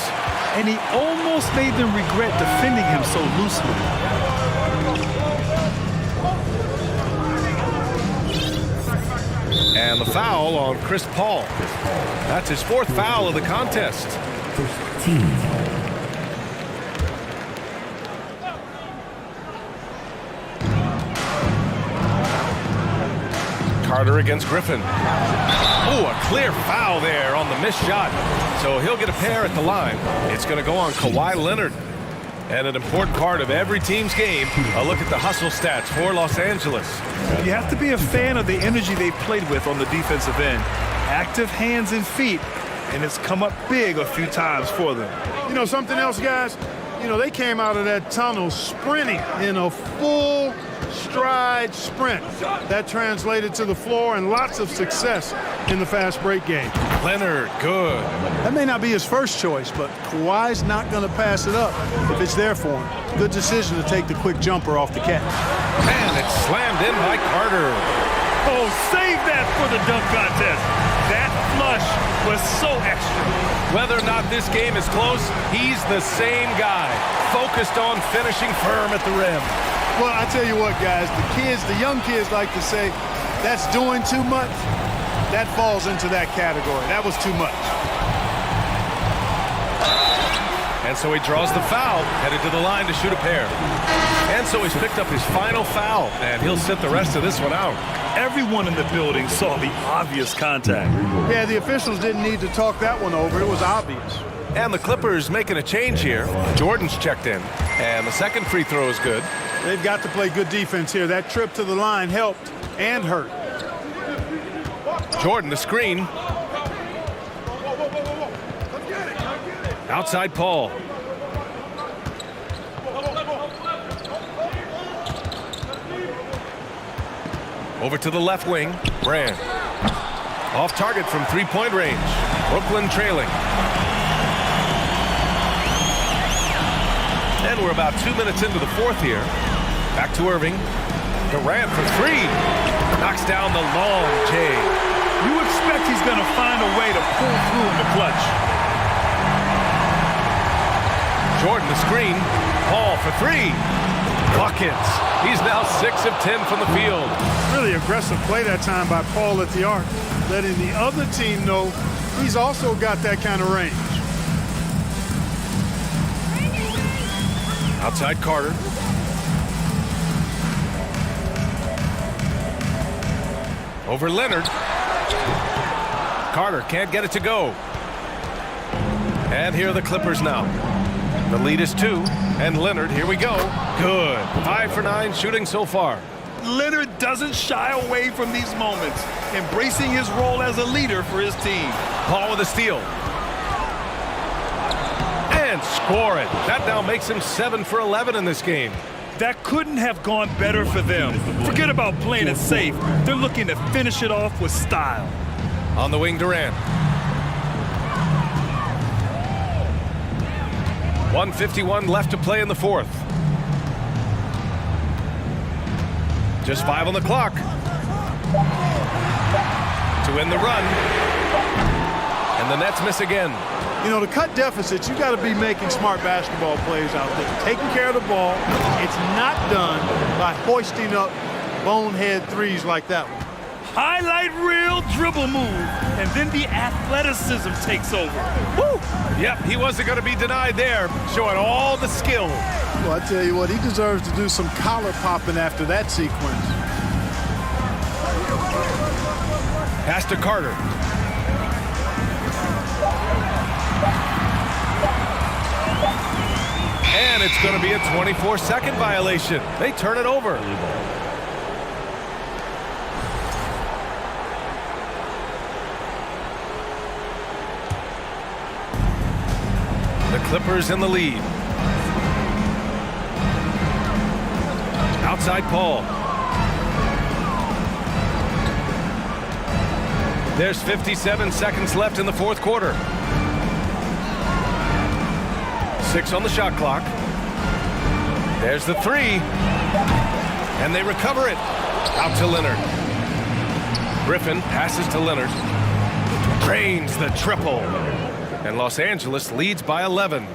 And he almost made them regret defending him so loosely. And the foul on Chris Paul. That's his fourth foul of the contest. Carter against Griffin. Oh, a clear foul there on the missed shot. So he'll get a pair at the line. It's going to go on Kawhi Leonard. And an important part of every team's game, a look at the hustle stats for Los Angeles. You have to be a fan of the energy they played with on the defensive end. Active hands and feet, and it's come up big a few times for them. You know something else, guys? You know, they came out of that tunnel sprinting in a full stride sprint. That translated to the floor and lots of success in the fast break game. Leonard, good. That may not be his first choice, but Kawhi's not going to pass it up if it's there for him. Good decision to take the quick jumper off the catch. And it's slammed in by Carter. Oh, save that for the dunk contest. That flush was so extra. Whether or not this game is close, he's the same guy, focused on finishing firm at the rim. Well, I tell you what, guys, the young kids like to say, that's doing too much. That falls into that category. That was too much. And so he draws the foul, headed to the line to shoot a pair. And so he's picked up his final foul, and he'll sit the rest of this one out. Everyone in the building saw the obvious contact. Yeah, the officials didn't need to talk that one over. It was obvious. And the Clippers making a change here. Jordan's checked in, and the second free throw is good. They've got to play good defense here. That trip to the line helped and hurt. Jordan, the screen. Outside Paul. Over to the left wing, Brand. Off target from three-point range. Brooklyn trailing. And we're about 2 minutes into the fourth here. Back to Irving. Durant for three. Knocks down the long J. You expect he's going to find a way to pull through in the clutch. Jordan the screen. Paul for three. Buckets. He's now 6 of 10 from the field. Really aggressive play that time by Paul at the arc, letting the other team know he's also got that kind of range. Outside Carter. Over Leonard. Carter can't get it to go. And here are the Clippers now. The lead is 2. And Leonard, here we go. Good. 5 for 9 shooting so far. Leonard doesn't shy away from these moments, embracing his role as a leader for his team. Paul with a steal. And score it. That now makes him 7 for 11 in this game. That couldn't have gone better for them. Forget about playing it safe. They're looking to finish it off with style. On the wing, Durant. 1:51 left to play in the fourth. Just 5 on the clock. To win the run. And the Nets miss again. You know, to cut deficits, you got to be making smart basketball plays out there. Taking care of the ball. It's not done by hoisting up bonehead threes like that one. Highlight reel dribble move, and then the athleticism takes over. Woo! Yep, he wasn't going to be denied there, showing all the skill. Well, I tell you what, he deserves to do some collar popping after that sequence. Pass to Carter. And it's going to be a 24-second violation. They turn it over. The Clippers in the lead. Outside Paul. There's 57 seconds left in the fourth quarter. 6 on the shot clock. There's the three. And they recover it. Out to Leonard. Griffin passes to Leonard. Drains the triple. And Los Angeles leads by 11.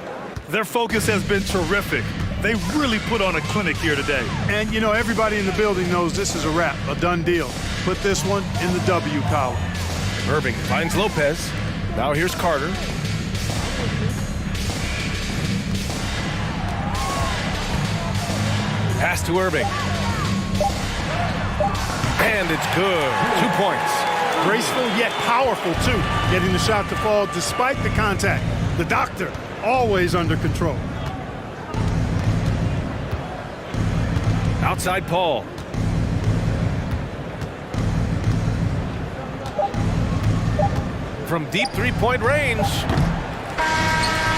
Their focus has been terrific. They really put on a clinic here today. And, you know, everybody in the building knows this is a wrap, a done deal. Put this one in the W column. Irving finds Lopez. Now here's Carter. Pass to Irving. And it's good. 2 points. Graceful yet powerful, too. Getting the shot to fall despite the contact. The doctor, always under control. Outside Paul. From deep three-point range.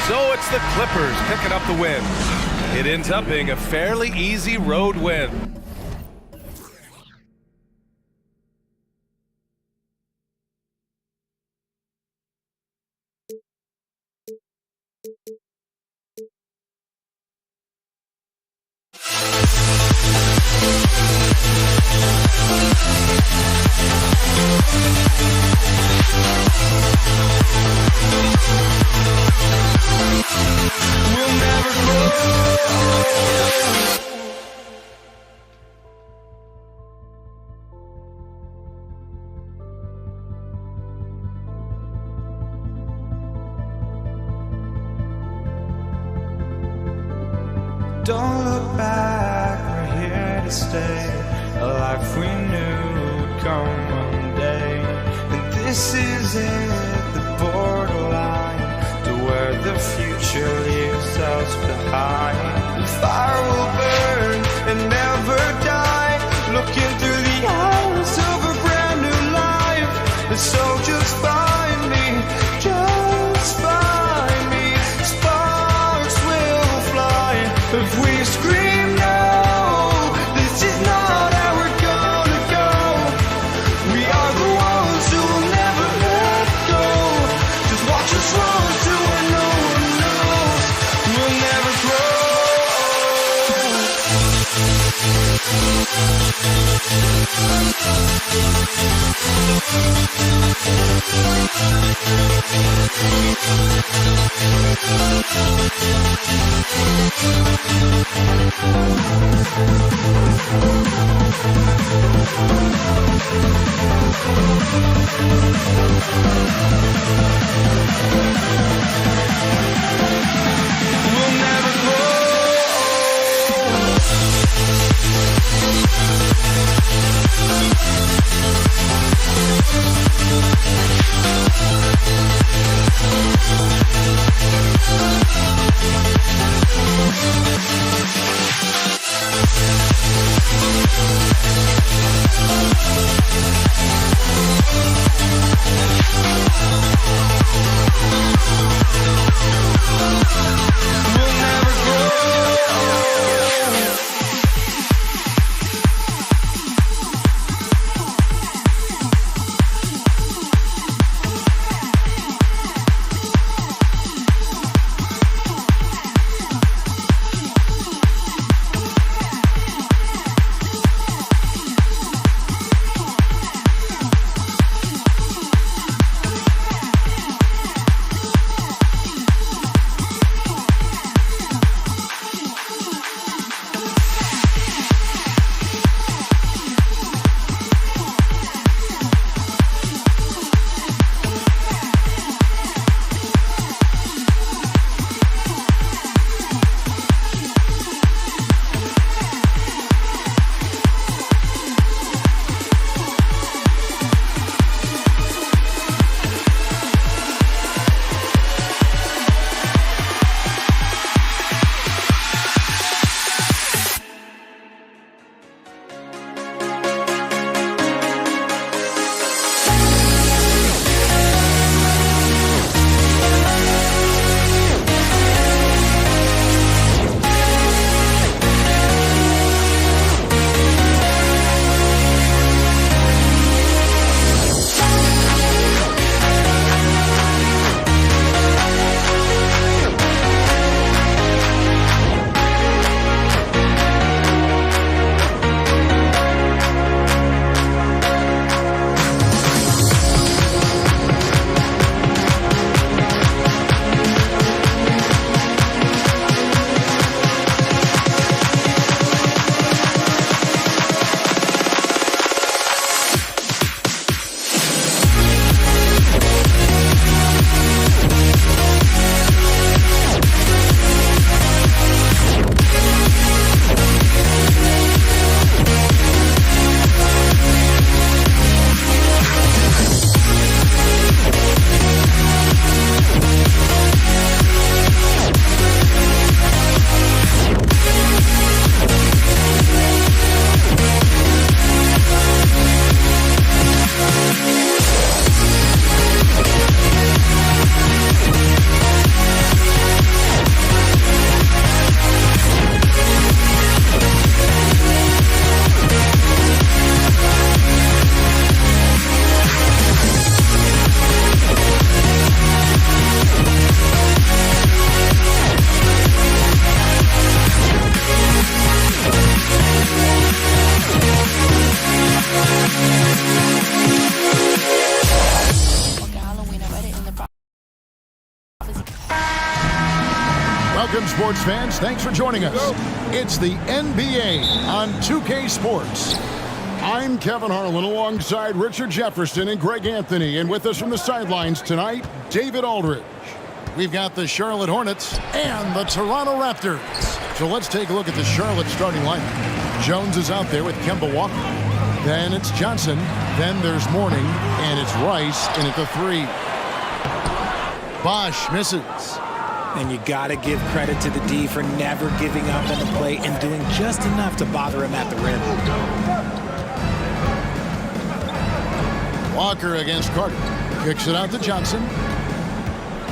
So it's the Clippers picking up the win. It ends up being a fairly easy road win. We'll never grow. Don't look back, we're here to stay. A life we knew would come one day. And this is it, the borderline to where the future leaves us behind. The fire will burn and never die, looking through the eyes of a brand new life. And so just find me, just find me. Sparks will fly if we scream no. This is not how we're gonna go. We are the ones who will never let go. Just watch us run to where no one knows. We'll never grow. We'll never grow. sports fans, thanks for joining us. It's the NBA on 2K Sports. I'm Kevin Harlan alongside Richard Jefferson and Greg Anthony. And with us from the sidelines tonight, David Aldridge. We've got the Charlotte Hornets and the Toronto Raptors. So let's take a look at the Charlotte starting lineup. Jones is out there with Kemba Walker. Then it's Johnson. Then there's Mourning. And it's Rice in at the 3. Bosh misses. And you got to give credit to the D for never giving up on the play and doing just enough to bother him at the rim. Walker against Carter. Kicks it out to Johnson.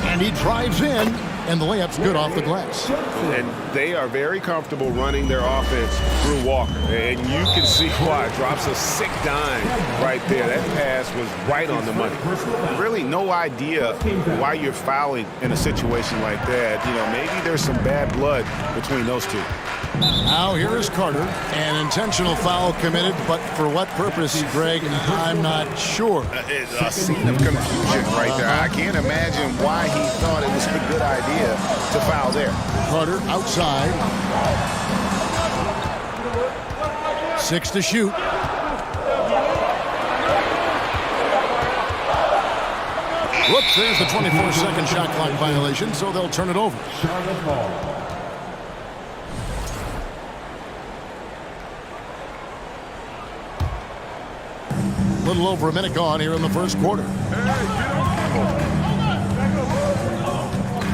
And he drives in. And the layup's good off the glass. And they are very comfortable running their offense through Walker. And you can see why. Drops a sick dime right there. That pass was right on the money. Really no idea why you're fouling in a situation like that. You know, maybe there's some bad blood between those two. Now here is Carter. An intentional foul committed, but for what purpose, Greg, I'm not sure. It's a scene of confusion right there. I can't imagine why he thought it was a good idea to foul there. Carter outside. 6 to shoot. Whoops, there's the 24-second shot clock violation, so they'll turn it over. A little over a minute gone here in the first quarter.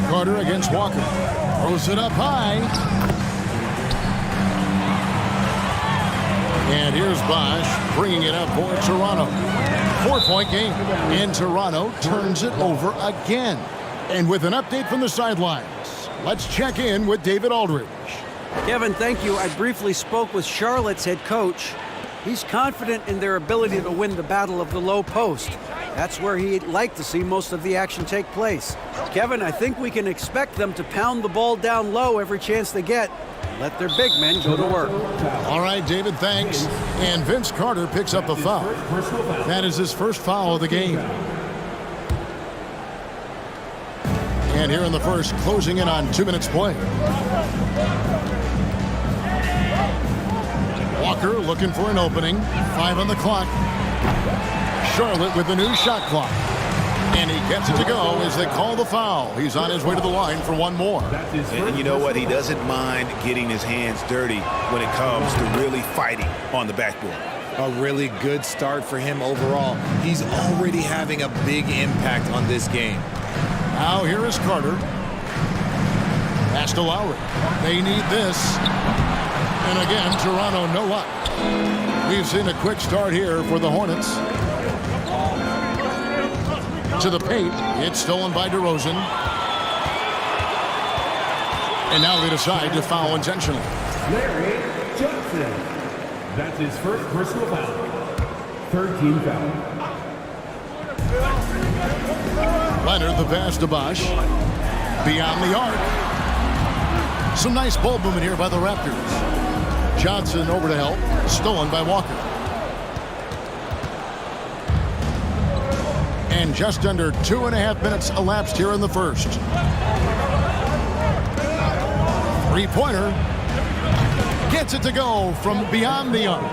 Carter against Walker. Throws it up high. And here's Bosh bringing it up for Toronto. 4-point game. And Toronto turns it over again. And with an update from the sidelines, let's check in with David Aldridge. Kevin, thank you. I briefly spoke with Charlotte's head coach. He's confident in their ability to win the battle of the low post. That's where he'd like to see most of the action take place. Kevin, I think we can expect them to pound the ball down low every chance they get. Let their big men go to work. All right, David, thanks. And Vince Carter picks up a foul. That is his first foul of the game. And here in the first, closing in on 2 minutes play. Walker looking for an opening. 5 on the clock. Charlotte with the new shot clock. And he gets it to go as they call the foul. He's on his way to the line for one more. And you know what? He doesn't mind getting his hands dirty when it comes to really fighting on the backboard. A really good start for him overall. He's already having a big impact on this game. Now here is Carter. Pass to Lowry. They need this. And again, Toronto no luck. We've seen a quick start here for the Hornets. To the paint. It's stolen by DeRozan. And now they decide to foul intentionally. Larry Johnson. That's his first personal foul. 13 foul. Leonard, the pass to Bosh. Beyond the arc. Some nice ball movement here by the Raptors. Johnson over to help. Stolen by Walker. And just under 2.5 minutes elapsed here in the first. Three-pointer. Gets it to go from beyond the arc.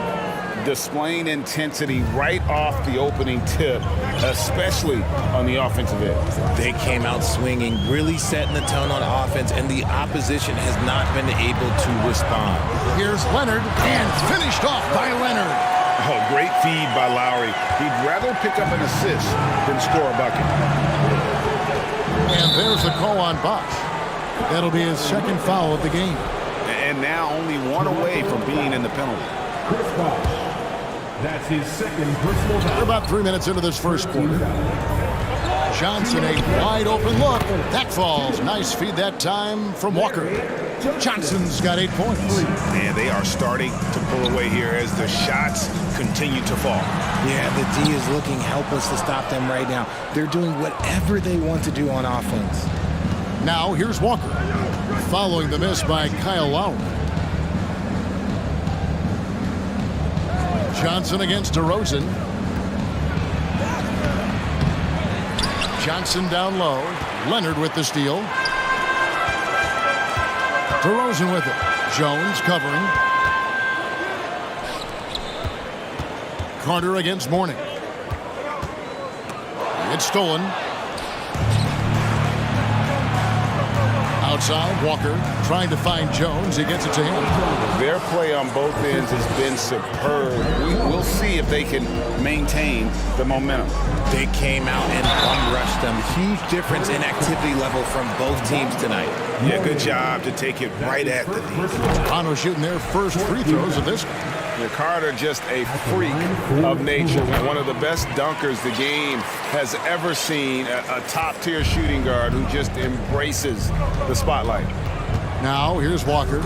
Displaying intensity right off the opening tip, especially on the offensive end. They came out swinging, really setting the tone on offense, and the opposition has not been able to respond. Here's Leonard, and finished off by Leonard. Oh, great feed by Lowry. He'd rather pick up an assist than score a bucket. And there's the call on Bosh. That'll be his second foul of the game. And now only one away from being in the penalty. Chris Bosh. That's his second personal foul. We're about 3 minutes into this first quarter. Johnson, a wide open look. That falls. Nice feed that time from Walker. Johnson's got 8 points. And they are starting to pull away here as the shots continue to fall. Yeah, the D is looking helpless to stop them right now. They're doing whatever they want to do on offense. Now here's Walker. Following the miss by Kyle Lowry. Johnson against DeRozan. Johnson down low. Leonard with the steal. DeRozan with it. Jones covering. Carter against Mourning. It's stolen. Outside, Walker trying to find Jones. He gets it to him. Their play on both ends has been superb. We'll see if they can maintain the momentum. They came out and bum-rushed them. Huge difference in activity level from both teams tonight. Yeah, good job to take it right at the D. Toronto shooting their first free throws of this. Carter, just a freak of nature. One of the best dunkers the game has ever seen. A top-tier shooting guard who just embraces the spotlight. Now, here's Walker.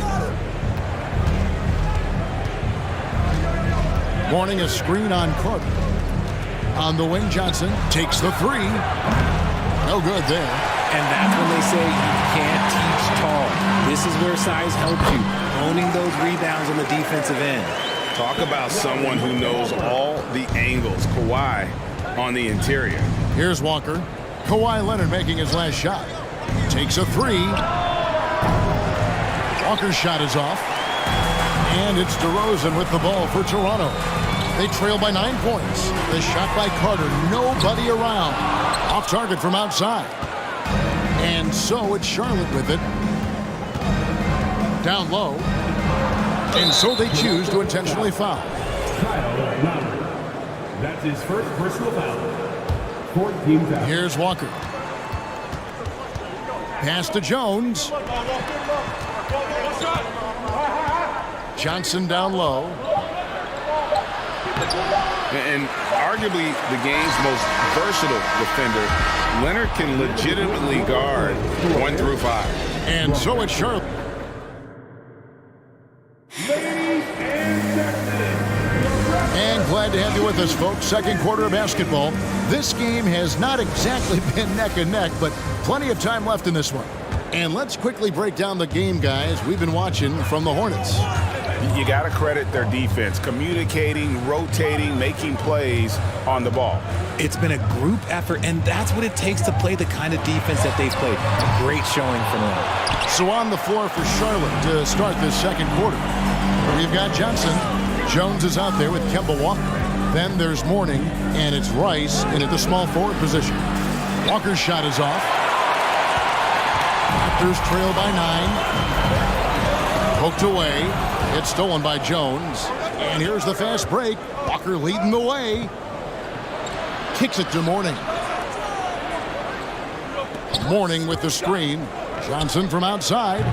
Mourning a screen on Carter. On the wing, Johnson takes the three. No good there. And that's when they say you can't teach tall. This is where size helps you. Owning those rebounds on the defensive end. Talk about someone who knows all the angles. Kawhi on the interior. Here's Walker. Kawhi Leonard making his last shot. Takes a three. Walker's shot is off. And it's DeRozan with the ball for Toronto. They trail by 9 points. The shot by Carter. Nobody around. Off target from outside. And so it's Charlotte with it. Down low. And so they choose to intentionally foul. Kyle Lowry. That's his first personal foul. 14 foul. Here's Walker. Pass to Jones. Johnson down low. And arguably the game's most versatile defender, Leonard can legitimately guard 1 through 5. And so it's Charlotte. And glad to have you with us, folks. Second quarter of basketball. This game has not exactly been neck and neck, but plenty of time left in this one. And let's quickly break down the game, guys, we've been watching from the Hornets. You got to credit their defense, communicating, rotating, making plays on the ball. It's been a group effort, and that's what it takes to play the kind of defense that they've played. A great showing from them. So on the floor for Charlotte to start this second quarter, we've got Johnson. Jones is out there with Kemba Walker. Then there's Mourning, and it's Rice in at the small forward position. Walker's shot is off. Raptors trail by 9. Poked away. It's stolen by Jones. And here's the fast break. Walker leading the way. Kicks it to Mourning. Mourning with the screen. Johnson from outside.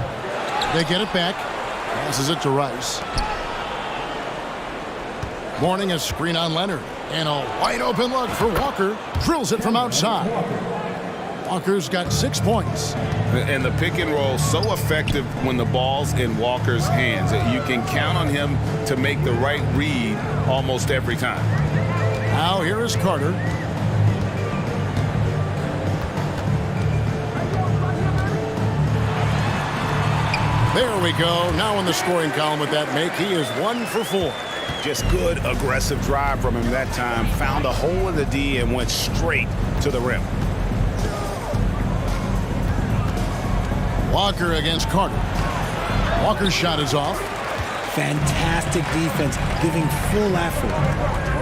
They get it back. Passes it to Rice. Mourning a screen on Leonard. And a wide open look for Walker. Drills it from outside. Walker's got 6 points. And the pick and roll so effective when the ball's in Walker's hands. You can count on him to make the right read almost every time. Now here is Carter. There we go. Now in the scoring column with that make, he is 1 for 4. Just good aggressive drive from him that time. Found a hole in the D and went straight to the rim. Walker against Carter. Walker's shot is off. Fantastic defense, giving full effort.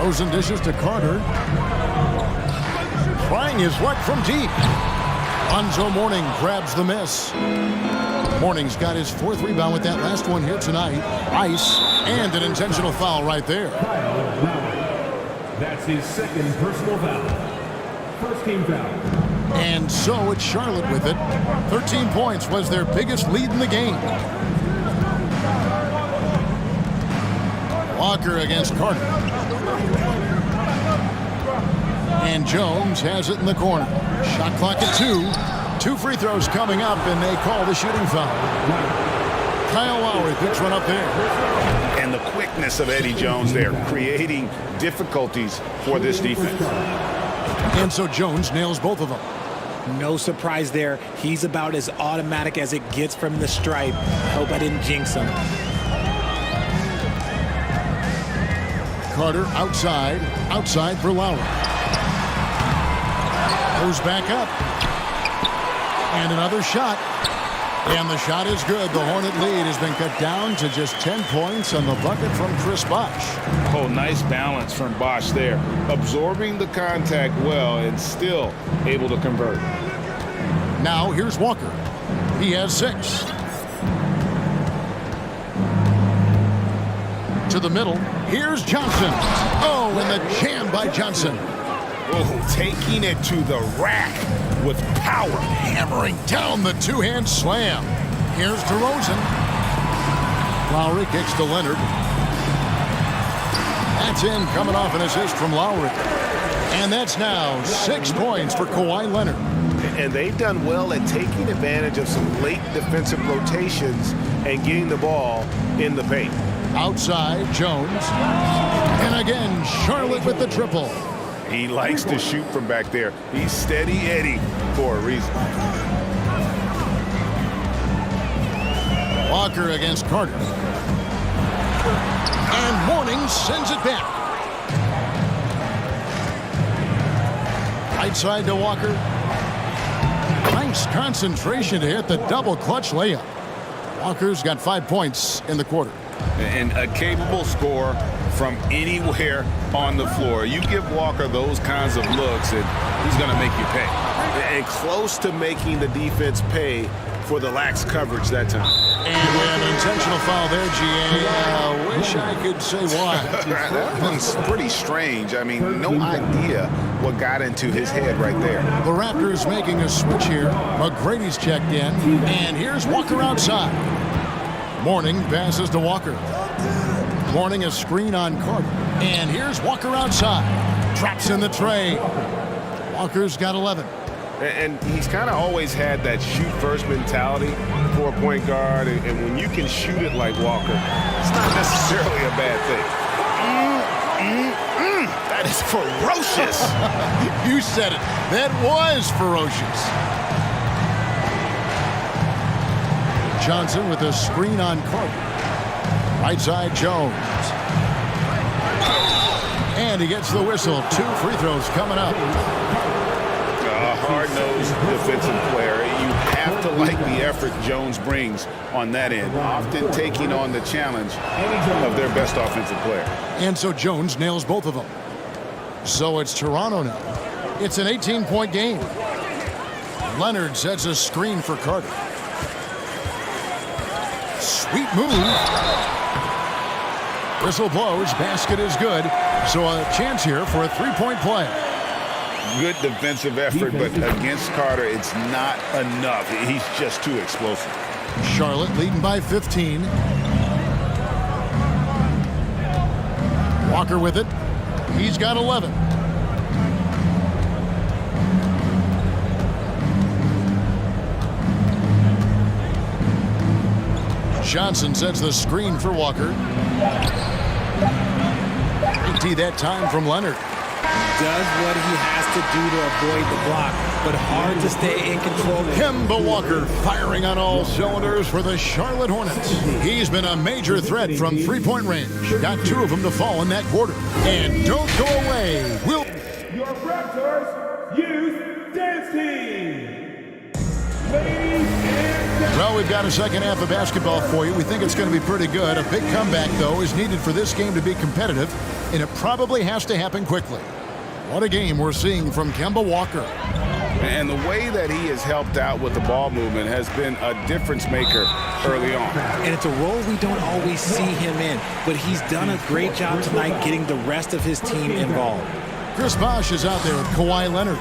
Rosen dishes to Carter. Trying his luck from deep. Lonzo Mourning grabs the miss. Mourning's got his 4th rebound with that last one here tonight. Ice and an intentional foul right there. Kyle Lowry. That's his 2nd personal foul. First team foul. And so it's Charlotte with it. 13 points was their biggest lead in the game. Walker against Carter. And Jones has it in the corner. Shot clock at 2. 2 free throws coming up, and they call the shooting foul. Kyle Lowry picks one up there. And the quickness of Eddie Jones there, creating difficulties for this defense. And so Jones nails both of them. No surprise there. He's about as automatic as it gets from the stripe. I hope I didn't jinx him. Carter outside for Lowry. Goes back up. And another shot. And the shot is good. The Hornet lead has been cut down to just 10 points on the bucket from Chris Bosh. Oh, nice balance from Bosh there. Absorbing the contact well and still able to convert. Now here's Walker. He has 6. To the middle. Here's Johnson. Oh, and the jam by Johnson. Oh, taking it to the rack with power. Hammering down the two-hand slam. Here's DeRozan. Lowry kicks to Leonard. That's in, coming off an assist from Lowry. And that's now 6 points for Kawhi Leonard. And they've done well at taking advantage of some late defensive rotations and getting the ball in the paint. Outside, Jones. And again, Charlotte with the triple. He likes to shoot from back there. He's steady Eddie for a reason. Walker against Carter. And Mourning sends it back. Right side to Walker. Nice concentration to hit the double clutch layup. Walker's got 5 points in the quarter. And a capable scorer from anywhere on the floor. You give Walker those kinds of looks and he's going to make you pay. And close to making the defense pay for the lax coverage that time. And an intentional foul there, G.A. Wish I could say why. That one's pretty strange. I mean, no idea what got into his head right there. The Raptors making a switch here. McGrady's checked in. And here's Walker outside. Mourning passes to Walker. Mourning a screen on Carter. And here's Walker outside. Drops in the tray. Walker's got 11. And he's kind of always had that shoot-first mentality for a point guard. And when you can shoot it like Walker, it's not necessarily a bad thing. That is ferocious. You said it. That was ferocious. Johnson with a screen on Carter. Right side, Jones. And he gets the whistle. 2 free throws coming up. A hard-nosed defensive player. You have to like the effort Jones brings on that end, often taking on the challenge of their best offensive player. And so Jones nails both of them. So it's Toronto now. It's an 18-point game. Leonard sets a screen for Carter. Sweet move. Whistle blows. Basket is good. So a chance here for a 3-point play. Good defensive effort, but against Carter, it's not enough. He's just too explosive. Charlotte leading by 15. Walker with it. He's got 11. Johnson sets the screen for Walker. Empty that time from Leonard. Does what he has to do to avoid the block, but hard to stay in control. Kemba Walker firing on all cylinders for the Charlotte Hornets. He's been a major threat from three-point range. Got 2 of them to fall in that quarter. And don't go away. We'll... Your Raptors Youth Dance Team. Ladies and gentlemen. Well, we've got a second half of basketball for you. We think it's going to be pretty good. A big comeback, though, is needed for this game to be competitive, and it probably has to happen quickly. What a game we're seeing from Kemba Walker. And the way that he has helped out with the ball movement has been a difference maker early on. And it's a role we don't always see him in, but he's done a great job tonight getting the rest of his team involved. Chris Bosh is out there with Kawhi Leonard.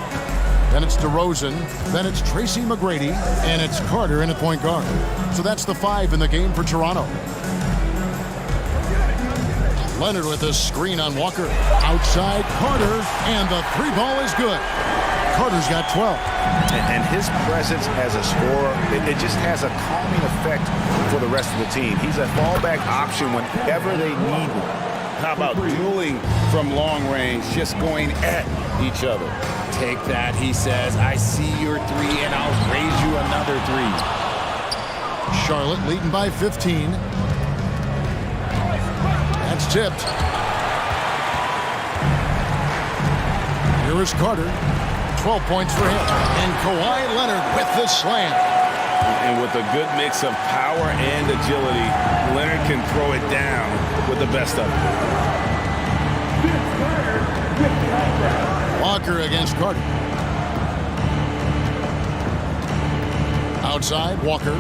Then it's DeRozan. Then it's Tracy McGrady. And it's Carter in at point guard. So that's the 5 in the game for Toronto. Leonard with a screen on Walker. Outside Carter. And the 3-ball is good. Carter's got 12. And his presence as a scorer, it just has a calming effect for the rest of the team. He's a fallback option whenever they need one. How about dueling from long range, just going at each other? Take that, he says. I see your 3, and I'll raise you another 3. Charlotte leading by 15. That's tipped. Here is Carter. 12 points for him. And Kawhi Leonard with the slam. And with a good mix of power and agility, Leonard can throw it down with the best of it. Walker against Carter. Outside, Walker.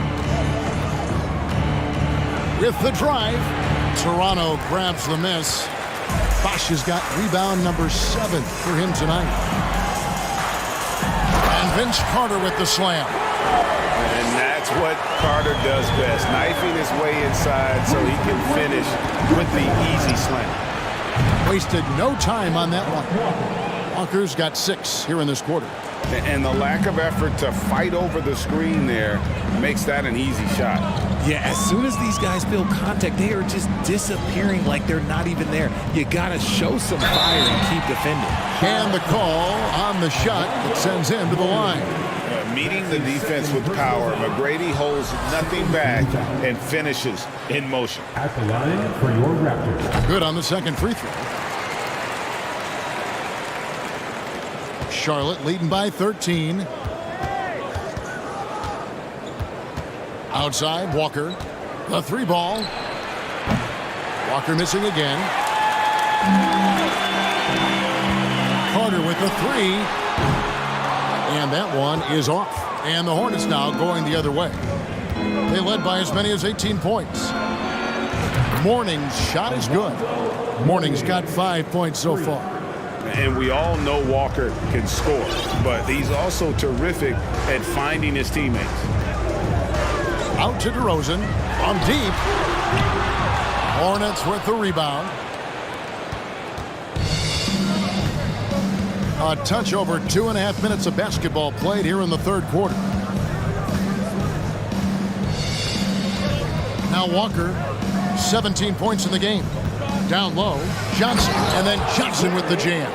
With the drive, Toronto grabs the miss. Bosch has got rebound number 7 for him tonight. And Vince Carter with the slam. And that's what Carter does best, knifing his way inside so he can finish with the easy slam. Wasted no time on that one. Walker's got 6 here in this quarter. And the lack of effort to fight over the screen there makes that an easy shot. Yeah, as soon as these guys feel contact, they are just disappearing like they're not even there. You got to show some fire and keep defending. And the call on the shot that sends him to the line. Meeting the defense with power, McGrady holds nothing back and finishes in motion. At the line for your Raptors. Good on the second free throw. Charlotte leading by 13. Outside, Walker. The 3 ball. Walker missing again. Carter with the 3. And that one is off. And the Hornets now going the other way. They led by as many as 18 points. Morning's shot is good. Morning's got 5 points so far. And we all know Walker can score, but he's also terrific at finding his teammates. Out to DeRozan from deep. Hornets with the rebound. A touch over 2.5 minutes of basketball played here in the third quarter. Now Walker, 17 points in the game. Down low, Johnson, and then Johnson with the jam.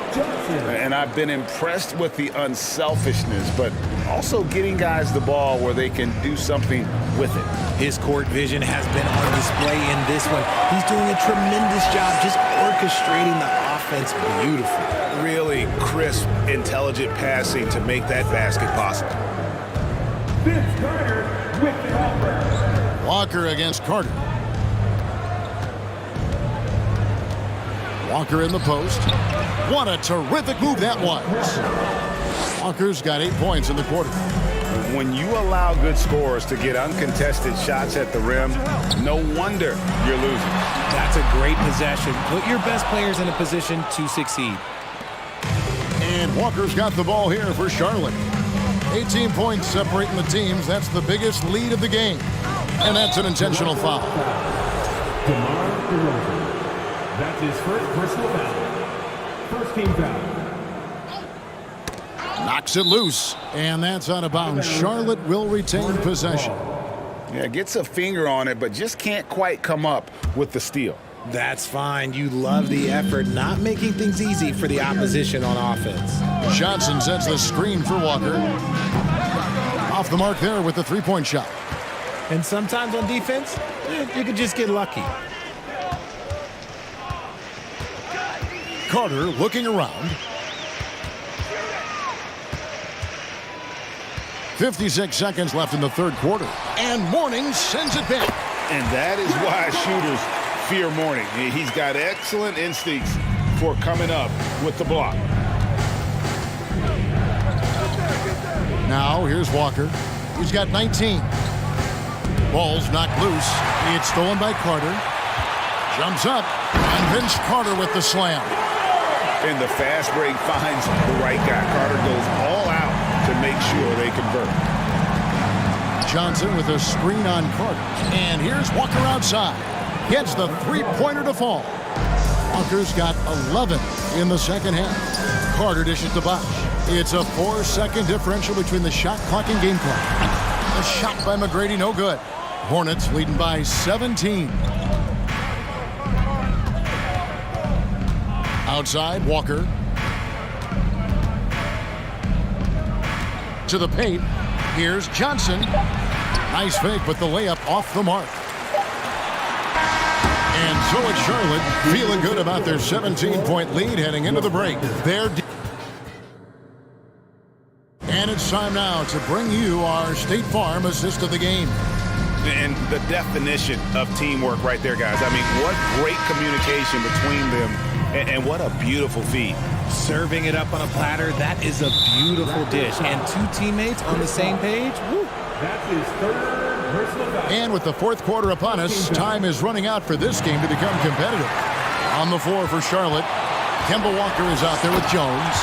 And I've been impressed with the unselfishness, but also getting guys the ball where they can do something with it. His court vision has been on display in this one. He's doing a tremendous job just orchestrating the offense beautifully. Really crisp, intelligent passing to make that basket possible. Vince Carter with the offense. Walker against Carter. Walker in the post. What a terrific move that was. Walker's got 8 points in the quarter. When you allow good scorers to get uncontested shots at the rim, no wonder you're losing. That's a great possession. Put your best players in a position to succeed. And Walker's got the ball here for Charlotte. 18 points separating the teams. That's the biggest lead of the game. And that's an intentional foul. DeMar DeRozan. That's his first personal foul. First team foul. Knocks it loose, and that's out of bounds. Charlotte will retain possession. Yeah, gets a finger on it, but just can't quite come up with the steal. That's fine. You love the effort, not making things easy for the opposition on offense. Johnson sets the screen for Walker. Off the mark there with the three-point shot. And sometimes on defense, you can just get lucky. Carter looking around. 56 seconds left in the third quarter. And Morning sends it back. And that is why shooters fear Morning. He's got excellent instincts for coming up with the block. Now here's Walker. He's got 19. Ball's knocked loose. It's stolen by Carter. Jumps up. And Vince Carter with the slam. And the fast break finds the right guy. Carter goes all out to make sure they convert. Johnson with a screen on Carter. And here's Walker outside. Gets the three-pointer to fall. Walker's got 11 in the second half. Carter dishes to Bosch. It's a 4-second differential between the shot clock and game clock. A shot by McGrady, no good. Hornets leading by 17. Outside, Walker. To the paint. Here's Johnson. Nice fake, but the layup off the mark. And so it's Charlotte feeling good about their 17-point lead heading into the break. And it's time now to bring you our State Farm assist of the game. And the definition of teamwork right there, guys. I mean, what great communication between them, and what a beautiful feed. Serving it up on a platter, that is a beautiful dish. And two teammates on the same page, woo. That's his third personal foul. And with the fourth quarter upon us, time is running out for this game to become competitive. On the floor for Charlotte, Kemba Walker is out there with Jones.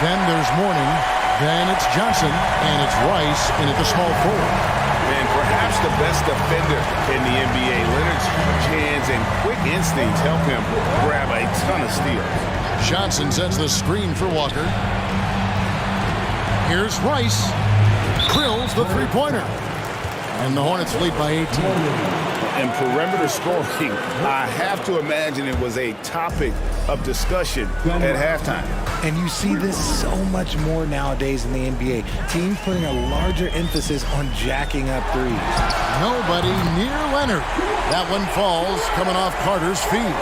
Then there's Mourning. Then it's Johnson, and it's Rice in at the small forward. And perhaps the best defender in the NBA. Leonard's hands and quick instincts help him grab a ton of steals. Johnson sets the screen for Walker. Here's Rice. Drills the three-pointer. And the Hornets lead by 18. And perimeter scoring, I have to imagine it was a topic of discussion at halftime. And you see this so much more nowadays in the NBA. Teams putting a larger emphasis on jacking up threes. Nobody near Leonard. That one falls coming off Carter's feet.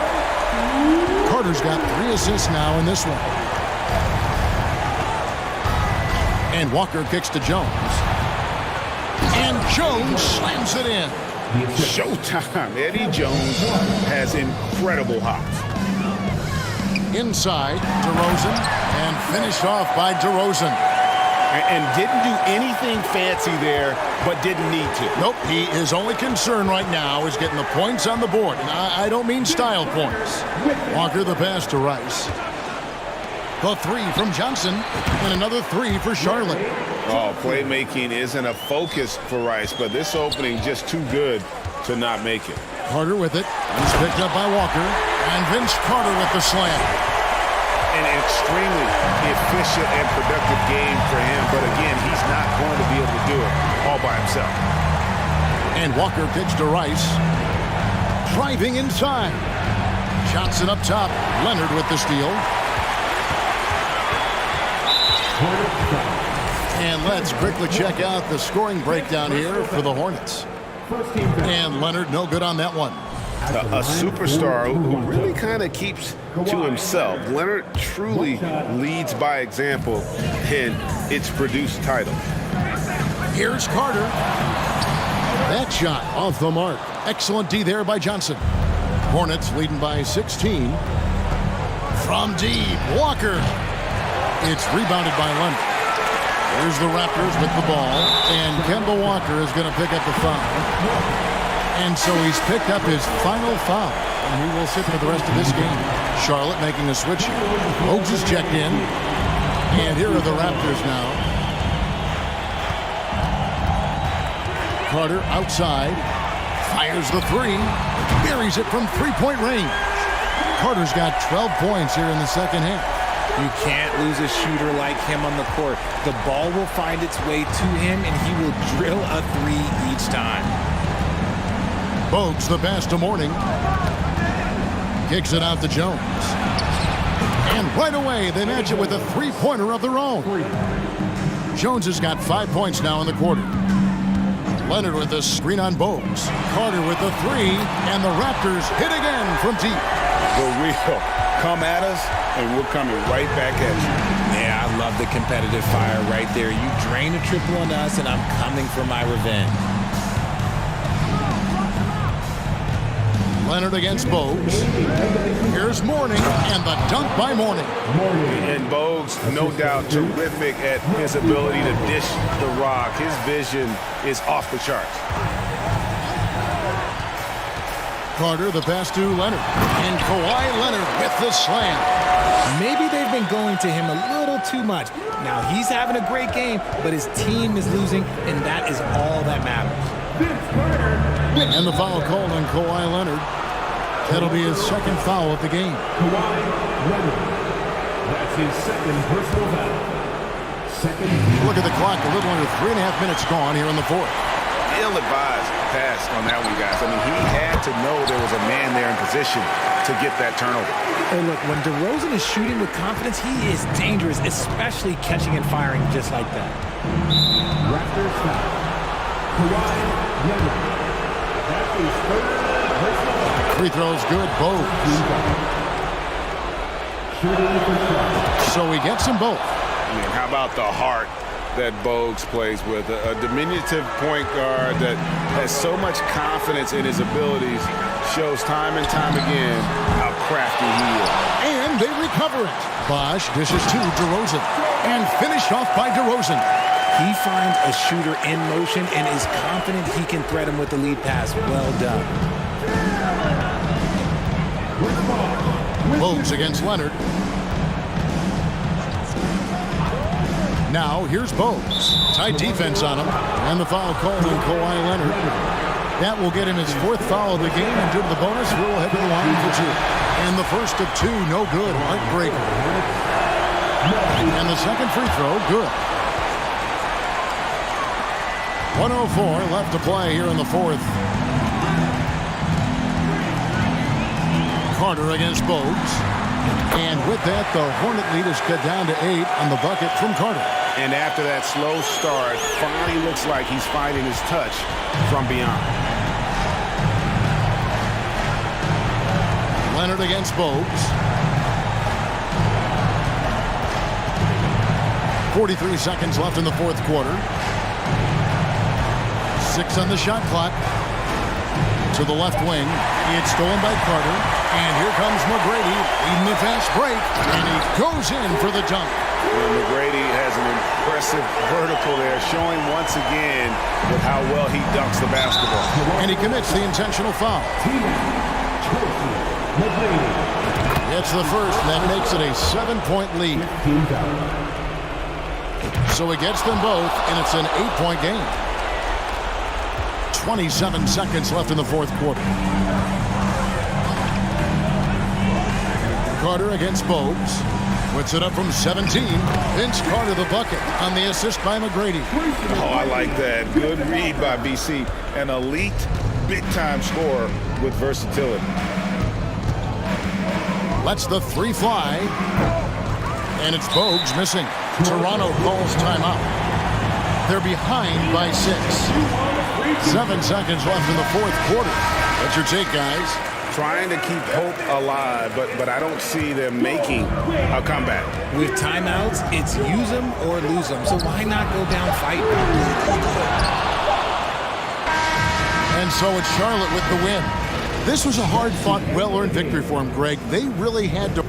Carter's got 3 assists now in this one. And Walker kicks to Jones. And Jones slams it in. Showtime. Eddie Jones has incredible hops. Inside, DeRozan, and finished off by DeRozan. And didn't do anything fancy there, but didn't need to. Nope, his only concern right now is getting the points on the board. And I don't mean style points. Walker the pass to Rice. The 3 from Johnson, and another 3 for Charlotte. Oh, playmaking isn't a focus for Rice, but this opening just too good to not make it. Carter with it. He's picked up by Walker. And Vince Carter with the slam. An extremely efficient and productive game for him, but again, he's not going to be able to do it all by himself. And Walker kicks to Rice. Driving inside. Johnson up top. Leonard with the steal. And let's quickly check out the scoring breakdown here for the Hornets. And Leonard no good on that one. A superstar who really kind of keeps to himself. Leonard truly leads by example, and it's produced titles. Here's Carter. That shot off the mark. Excellent D there by Johnson. Hornets leading by 16. From deep, Walker. It's rebounded by Leonard. Here's the Raptors with the ball, and Kemba Walker is going to pick up the foul. And so he's picked up his final foul, and he will sit for the rest of this game. Charlotte making a switch here. Oaks is checked in, and here are the Raptors now. Carter outside, fires the 3, buries it from three-point range. Carter's got 12 points here in the second half. You can't lose a shooter like him on the court. The ball will find its way to him, and he will drill a 3 each time. Bogues the pass to Mourning. Kicks it out to Jones. And right away, they match it with a three-pointer of their own. Jones has got 5 points now in the quarter. Leonard with the screen on Bogues. Carter with the 3, and the Raptors hit again from deep. For real. Come at us, and we're coming right back at you. Yeah, I love the competitive fire right there. You drain a triple on us, and I'm coming for my revenge. Leonard against Bogues. Here's Mourning, and the dunk by Mourning. And Bogues, no doubt, terrific at his ability to dish the rock. His vision is off the charts. Carter, the pass to Leonard. And Kawhi Leonard with the slam. Maybe they've been going to him a little too much. Now, he's having a great game, but his team is losing, and that is all that matters. And the foul called on Kawhi Leonard. That'll be his second foul of the game. Kawhi Leonard. That's his second personal foul. Look at the clock. A little under 3.5 minutes gone here in the fourth. Ill-advised pass on that one, guys. I mean, he had to know there was a man there in position to get that turnover. Hey, look, when DeRozan is shooting with confidence, he is dangerous, especially catching and firing just like that. Raptors foul. Kawhi Leonard. That's his third personal foul. Free throw's good. Bogues. So he gets them both. I mean, how about the heart that Bogues plays with, a diminutive point guard that has so much confidence in his abilities, shows time and time again how crafty he is. And they recover it. Bosch dishes to DeRozan and finished off by DeRozan. He finds a shooter in motion and is confident he can thread him with the lead pass. Well done. Bogues against Leonard. Now here's Bogues. Tight defense on him. And the foul called on Kawhi Leonard. That will get him his 4th foul of the game, and due to the bonus, we'll head to the line for 2. And the first of 2, no good. Heartbreaker. And the second free throw, good. 1:04 left to play here in the 4th. Carter against Bogues. And with that, the Hornet lead is cut down to 8 on the bucket from Carter. And after that slow start, finally looks like he's finding his touch from beyond. Leonard against Bogues. 43 seconds left in the 4th quarter. 6 on the shot clock. To the left wing. It's stolen by Carter. And here comes McGrady leading the fast break. And he goes in for the dunk. And McGrady has an impressive vertical there, showing once again with how well he dunks the basketball. And he commits the intentional foul. It's the first. That makes it a 7-point lead. So it gets them both, and it's an 8-point game. 27 seconds left in the 4th quarter. Carter against Bogues. Puts it up from 17. Vince Carter the bucket on the assist by McGrady. Oh, I like that. Good read by BC. An elite, big-time scorer with versatility. Lets the 3 fly. And it's Bogues missing. Toronto calls timeout. They're behind by 6. 7 seconds left in the 4th quarter. What's your take, guys? Trying to keep hope alive, but I don't see them making a comeback. With timeouts, it's use them or lose them. So why not go down fighting? And so it's Charlotte with the win. This was a hard-fought, well-earned victory for him, Greg. They really had to...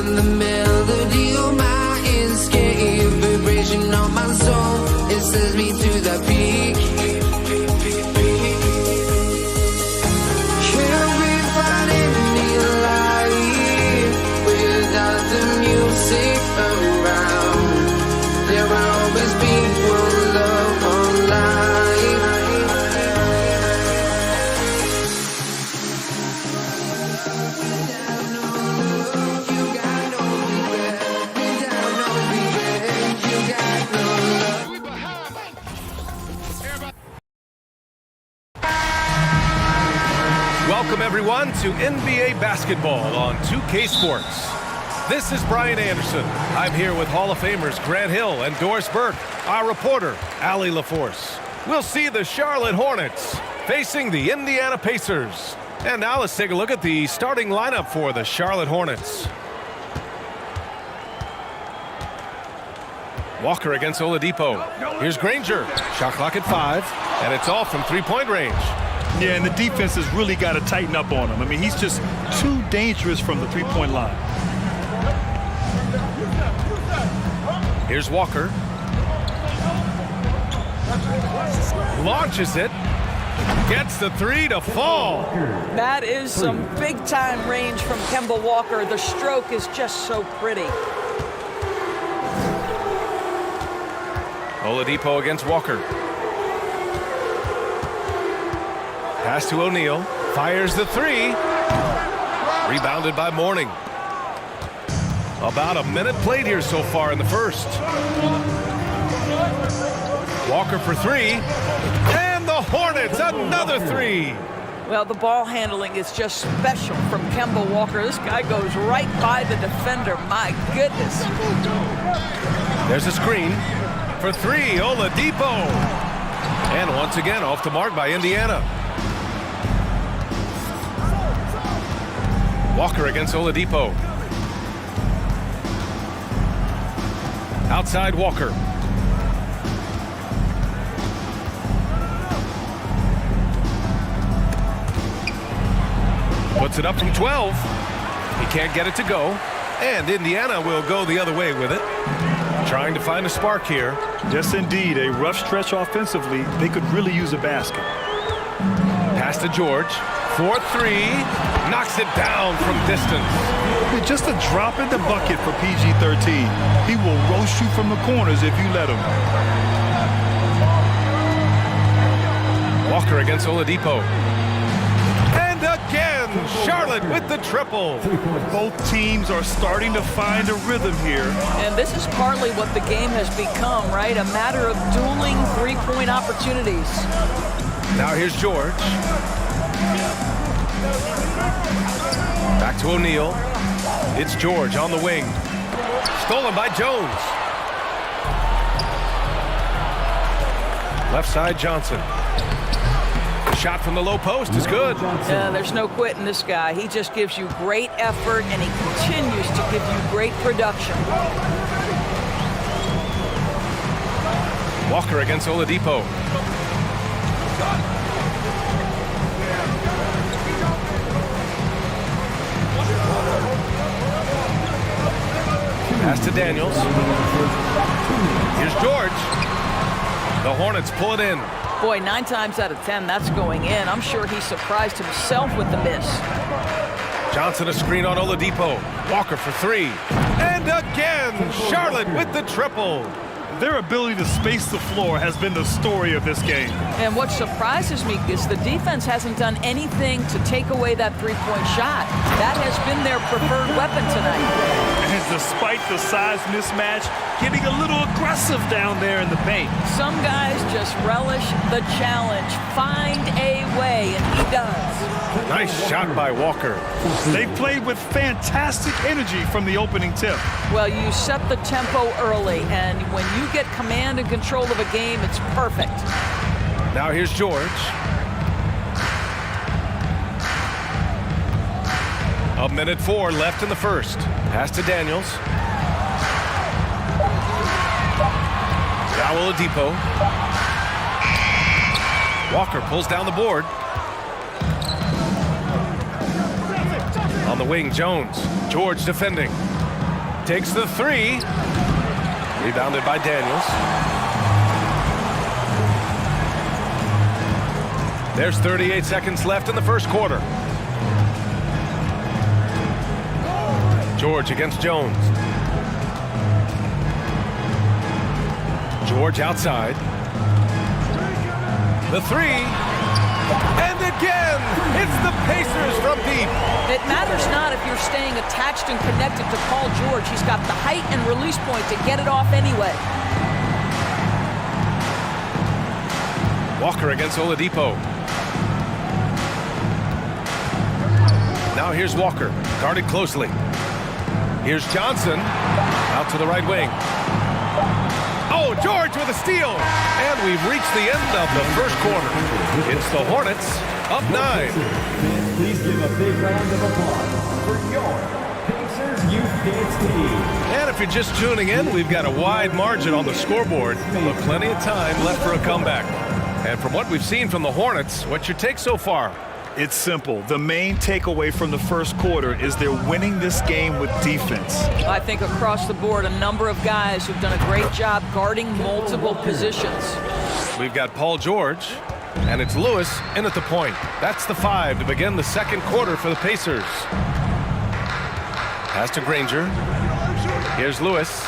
and the melody of my escape, vibration on my soul, it sends me to the peak. Can't we find any light without the music around? There will always be one love online. Welcome, everyone, to NBA basketball on 2K Sports. This is Brian Anderson. I'm here with Hall of Famers Grant Hill and Doris Burke, our reporter, Allie LaForce. We'll see the Charlotte Hornets facing the Indiana Pacers. And now let's take a look at the starting lineup for the Charlotte Hornets. Walker against Oladipo. Here's Granger. Shot clock at 5, and it's all from three-point range. Yeah, and the defense has really got to tighten up on him. I mean, he's just too dangerous from the three-point line. Here's Walker. Launches it. Gets the three to fall. That is some big-time range from Kemba Walker. The stroke is just so pretty. Oladipo against Walker. Pass to O'Neal. Fires the three. Rebounded by Mourning. About a minute played here so far in the first. Walker for three. And the Hornets, another three. Well, the ball handling is just special from Kemba Walker. This guy goes right by the defender. My goodness. There's a screen for three. Oladipo. And once again, off the mark by Indiana. Walker against Oladipo. Outside Walker. Puts it up from 12. He can't get it to go. And Indiana will go the other way with it. Trying to find a spark here. Yes, indeed. A rough stretch offensively. They could really use a basket. Pass to George. 4-3. Knocks it down from distance. Just a drop in the bucket for PG-13. He will roast you from the corners if you let him. Walker against Oladipo. And again, Charlotte with the triple. Both teams are starting to find a rhythm here. And this is partly what the game has become, right? A matter of dueling three-point opportunities. Now here's George. Back to O'Neal. It's George on the wing. Stolen by Jones. Left side Johnson. The shot from the low post is good. Yeah, there's no quitting this guy. He just gives you great effort, and he continues to give you great production. Walker against Oladipo. Pass to Daniels. Here's George. The Hornets pull it in. Boy, 9 times out of 10, that's going in. I'm sure he surprised himself with the miss. Johnson a screen on Oladipo. Walker for three. And again, Charlotte with the triple. Their ability to space the floor has been the story of this game. And what surprises me is the defense hasn't done anything to take away that three-point shot. That has been their preferred weapon tonight. And despite the size mismatch, getting a little aggressive down there in the paint. Some guys just relish the challenge. Find a way, and he does. Nice shot by Walker. They played with fantastic energy from the opening tip. Well, you set the tempo early, and when you get command and control of a game, it's perfect. Now here's George. A minute 4 left in the first. Pass to Daniels. Now Oladipo. Walker pulls down the board. On the wing, Jones. George defending. takes the three. Rebounded by Daniels. There's 38 seconds left in the first quarter. George against Jones. George outside. The three. And again, it's the Pacers from deep. It matters not if you're staying attached and connected to Paul George. He's got the height and release point to get it off anyway. Walker against Oladipo. Now here's Walker, guarded closely. Here's Johnson, out to the right wing. Oh, George with a steal. And we've reached the end of the first quarter. It's the Hornets, up 9. Please give a big round of applause for your Pacers Youth Dance Team. And if you're just tuning in, we've got a wide margin on the scoreboard, but plenty of time left for a comeback. And from what we've seen from the Hornets, what's your take so far? It's simple. The main takeaway from the first quarter is they're winning this game with defense. I think across the board, a number of guys who've done a great job guarding multiple positions. We've got Paul George, and it's Lewis in at the point. That's the 5 to begin the second quarter for the Pacers. Pass to Granger. Here's Lewis.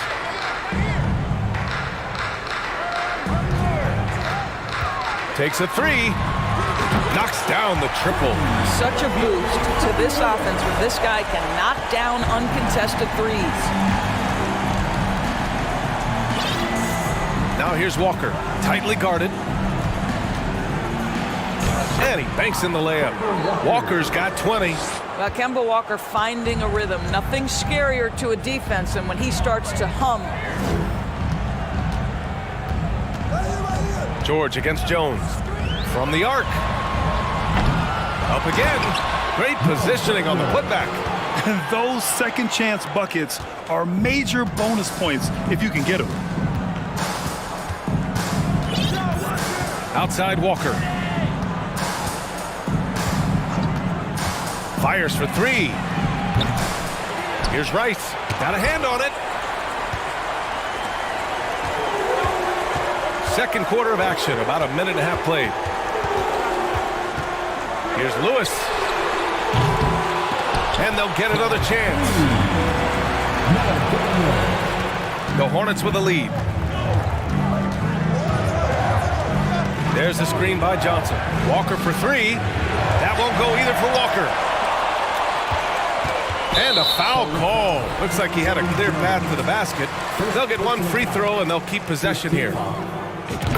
Takes a three. Knocks down the triple. Such a boost to this offense when this guy can knock down uncontested threes. Now here's Walker, tightly guarded. And he banks in the layup. Walker's got 20. Well, Kemba Walker finding a rhythm. Nothing scarier to a defense than when he starts to hum. George against Jones. From the arc. Up again. Great positioning on the putback. And those second chance buckets are major bonus points if you can get them. Outside Walker. Fires for three. Here's Rice. Got a hand on it. Second quarter of action. About a minute and a half played. Here's Lewis. And they'll get another chance. The Hornets with the lead. There's the screen by Johnson. Walker for three. That won't go either for Walker. And a foul call. Looks like he had a clear path to the basket. They'll get one free throw and they'll keep possession here.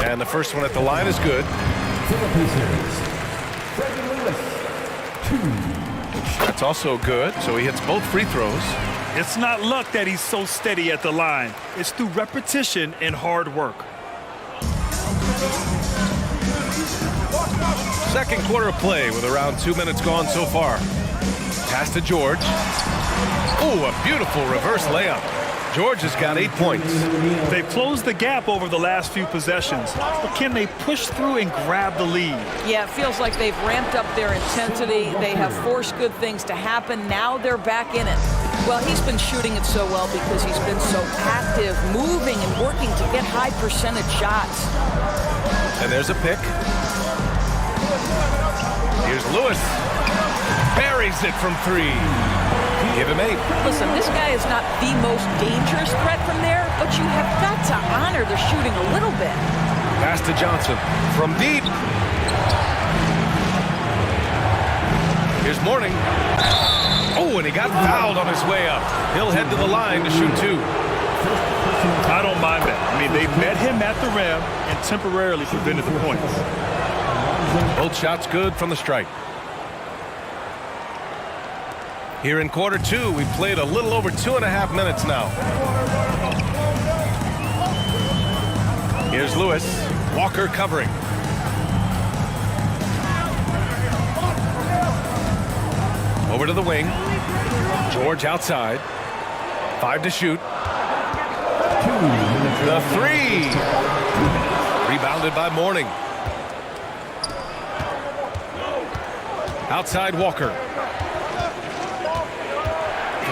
And the first one at the line is good. That's also good, so he hits both free throws. It's not luck that he's so steady at the line. It's through repetition and hard work. Second quarter of play with around 2 minutes gone so far. Pass to George. Oh, a beautiful reverse layup. George has got 8 points. They've closed the gap over the last few possessions, but can they push through and grab the lead? Yeah, it feels like they've ramped up their intensity. They have forced good things to happen. Now they're back in it. Well, he's been shooting it so well because he's been so active, moving and working to get high percentage shots. And there's a pick. Here's Lewis. Buries it from three. Give him 8. Listen, this guy is not the most dangerous threat from there, but you have got to honor the shooting a little bit. Pass to Johnson from deep. Here's Mourning. Oh, and he got fouled on his way up. He'll head to the line to shoot 2. I don't mind that. I mean, they met him at the rim and temporarily prevented the points. Both shots good from the strike. Here in quarter 2, we've played a little over 2.5 minutes now. Here's Lewis. Walker covering. Over to the wing. George outside. 5 to shoot. The 3. Rebounded by Mourning. Outside Walker.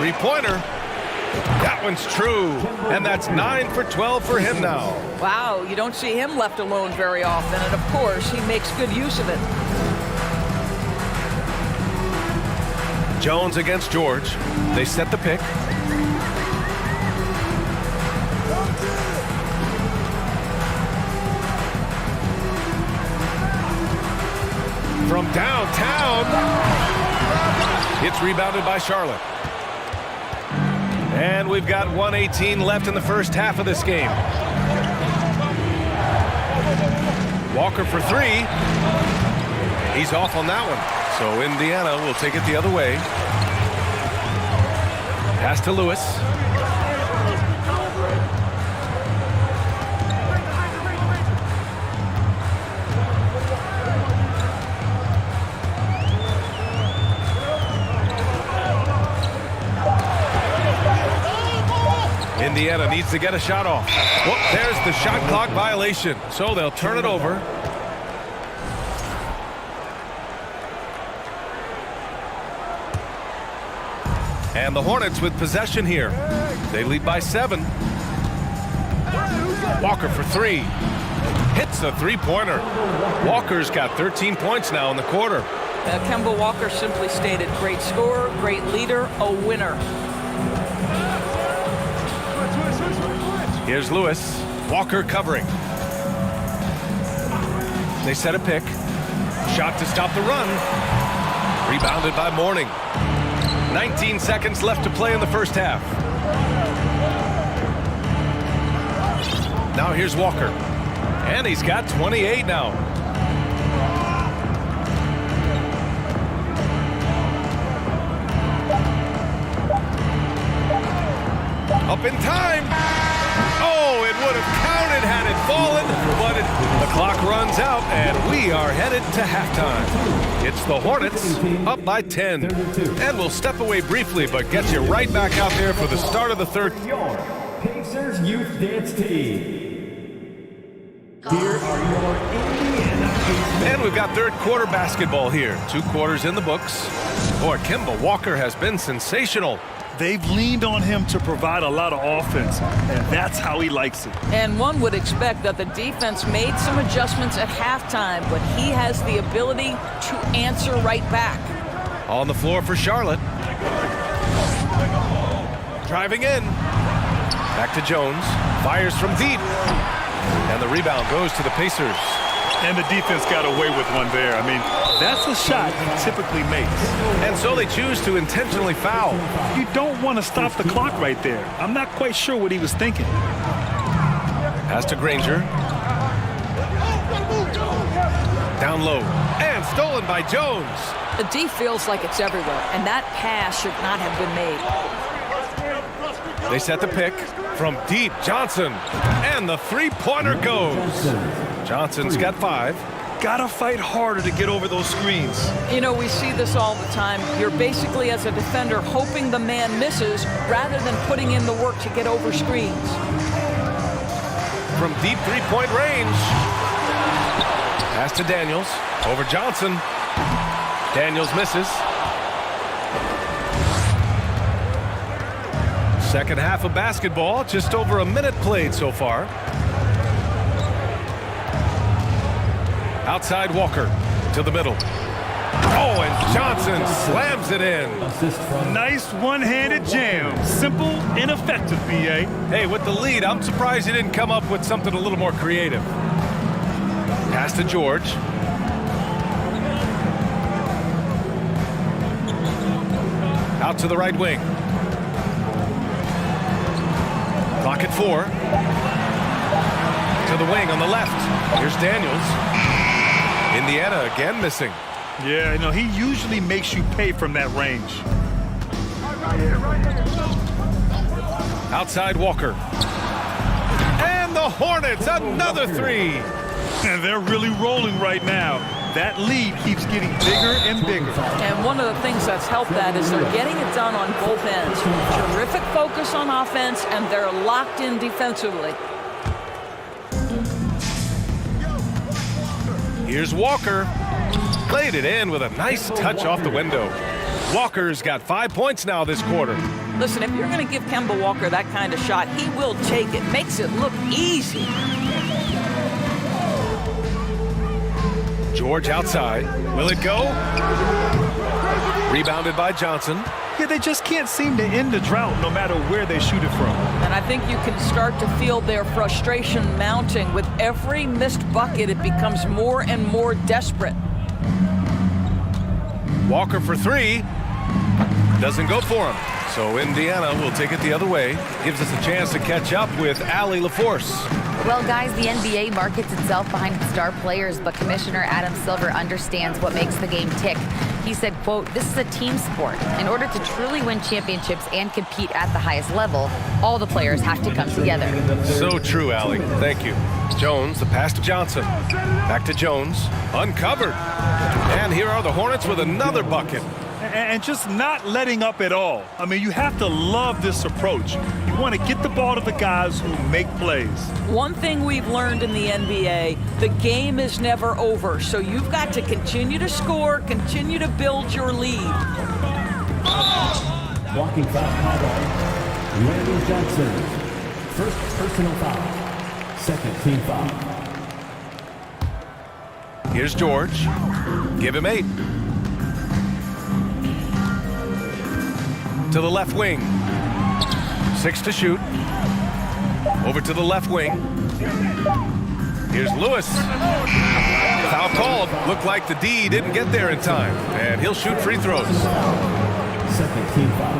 Three-pointer. That one's true. And that's 9 for 12 for him now. Wow, you don't see him left alone very often, and of course, he makes good use of it. Jones against George. They set the pick. From downtown. It's rebounded by Charlotte. And we've got 1:18 left in the first half of this game. Walker for three. He's off on that one. So Indiana will take it the other way. Pass to Lewis. Indiana needs to get a shot off. Well, there's the shot clock violation. So they'll turn it over. And the Hornets with possession here. They lead by 7. Walker for three. Hits a three-pointer. Walker's got 13 points now in the quarter. Kemba Walker simply stated, great scorer, great leader, a winner. Here's Lewis. Walker covering. They set a pick. Shot to stop the run. Rebounded by Mourning. 19 seconds left to play in the first half. Now here's Walker. And he's got 28 now. Up in time. Oh, it would have counted had it fallen, but the clock runs out, and we are headed to halftime. It's the Hornets up by 10. And we'll step away briefly, but get you right back out there for the start of the third. Pacers Youth Dance Team. Here are your Indiana Pacers. And we've got third quarter basketball here. 2 quarters in the books. Boy, Kemba Walker has been sensational. They've leaned on him to provide a lot of offense, and that's how he likes it. And one would expect that the defense made some adjustments at halftime, but he has the ability to answer right back. On the floor for Charlotte. Driving in. Back to Jones. Fires from deep. And the rebound goes to the Pacers. And the defense got away with one there. I mean, that's a shot he typically makes. And so they choose to intentionally foul. You don't want to stop the clock right there. I'm not quite sure what he was thinking. Pass to Granger. Down low. And stolen by Jones. The D feels like it's everywhere, and that pass should not have been made. They set the pick from deep. Johnson. And the three-pointer goes. Johnson's got 5. Gotta fight harder to get over those screens. You know, we see this all the time. You're basically, as a defender, hoping the man misses rather than putting in the work to get over screens. From deep three-point range. Pass to Daniels. Over Johnson. Daniels misses. Second half of basketball. Just over a minute played so far. Outside Walker to the middle. Oh, and Johnson slams it in. Nice one-handed jam. Simple and effective, B.A. Hey, with the lead, I'm surprised he didn't come up with something a little more creative. Pass to George. Out to the right wing. Clock at 4. To the wing on the left. Here's Daniels. Indiana again missing. Yeah, you know, he usually makes you pay from that range. Outside Walker. And the Hornets, another 3. And they're really rolling right now. That lead keeps getting bigger and bigger. And one of the things that's helped that is they're getting it done on both ends. Terrific focus on offense, and they're locked in defensively. Here's Walker. Played it in with a nice touch off the window. Walker's got 5 points now this quarter. Listen, if you're going to give Kemba Walker that kind of shot, he will take it. Makes it look easy. George outside. Will it go? Rebounded by Johnson. Yeah, they just can't seem to end the drought no matter where they shoot it from. And I think you can start to feel their frustration mounting. With every missed bucket, it becomes more and more desperate. Walker for three. Doesn't go for him. So Indiana will take it the other way. Gives us a chance to catch up with Allie LaForce. Well, guys, the NBA markets itself behind its star players, but Commissioner Adam Silver understands what makes the game tick. He said, quote, "This is a team sport. In order to truly win championships and compete at the highest level, all the players have to come together." So true, Allie. Thank you. Jones, the pass to Johnson. Back to Jones. Uncovered. And here are the Hornets with another bucket. And just not letting up at all. I mean, you have to love this approach. You want to get the ball to the guys who make plays. One thing we've learned in the NBA, the game is never over. So you've got to continue to score, continue to build your lead. Walking foul called on Randall Johnson. First personal foul. Second team foul. Here's George. Give him 8. To the left wing. 6 to shoot. Over to the left wing. Here's Lewis. Foul called. Looked like the D didn't get there in time. And he'll shoot free throws. Second team foul.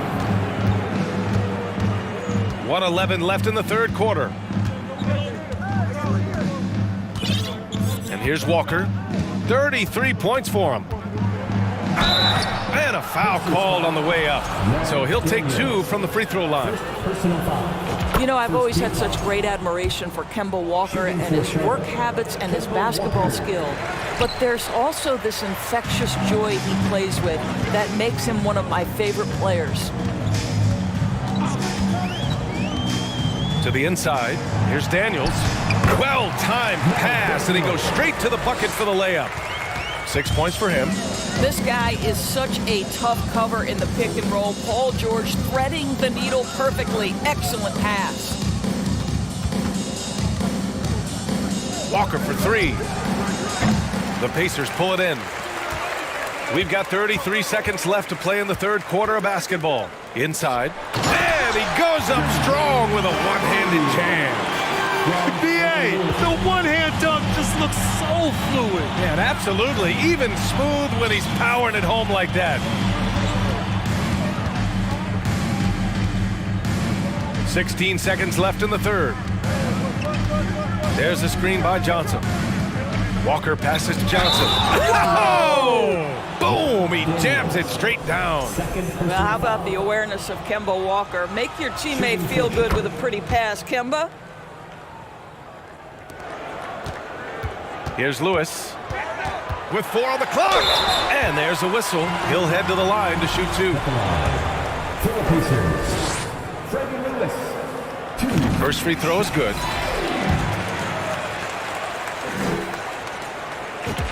1:11 left in the third quarter. And here's Walker. 33 points for him. And a foul called on the way up. So he'll take 2 from the free throw line. You know, I've always had such great admiration for Kemba Walker and his work habits and his basketball skill. But there's also this infectious joy he plays with that makes him one of my favorite players. To the inside. Here's Daniels. Well-timed pass, and he goes straight to the bucket for the layup. 6 points for him. This guy is such a tough cover in the pick and roll. Paul George threading the needle perfectly. Excellent pass. Walker for 3. The Pacers pull it in. We've got 33 seconds left to play in the third quarter of basketball. Inside. And he goes up strong with a one-handed jam. BA, the one-hand dunk just looks so fluid. Yeah, and absolutely. Even smooth when he's powering it home like that. 16 seconds left in the third. There's a screen by Johnson. Walker passes to Johnson. Oh! Boom! He jams it straight down. Well, how about the awareness of Kemba Walker? Make your teammate feel good with a pretty pass, Kemba. Here's Lewis with 4 on the clock. And there's a whistle. He'll head to the line to shoot 2. First free throw is good.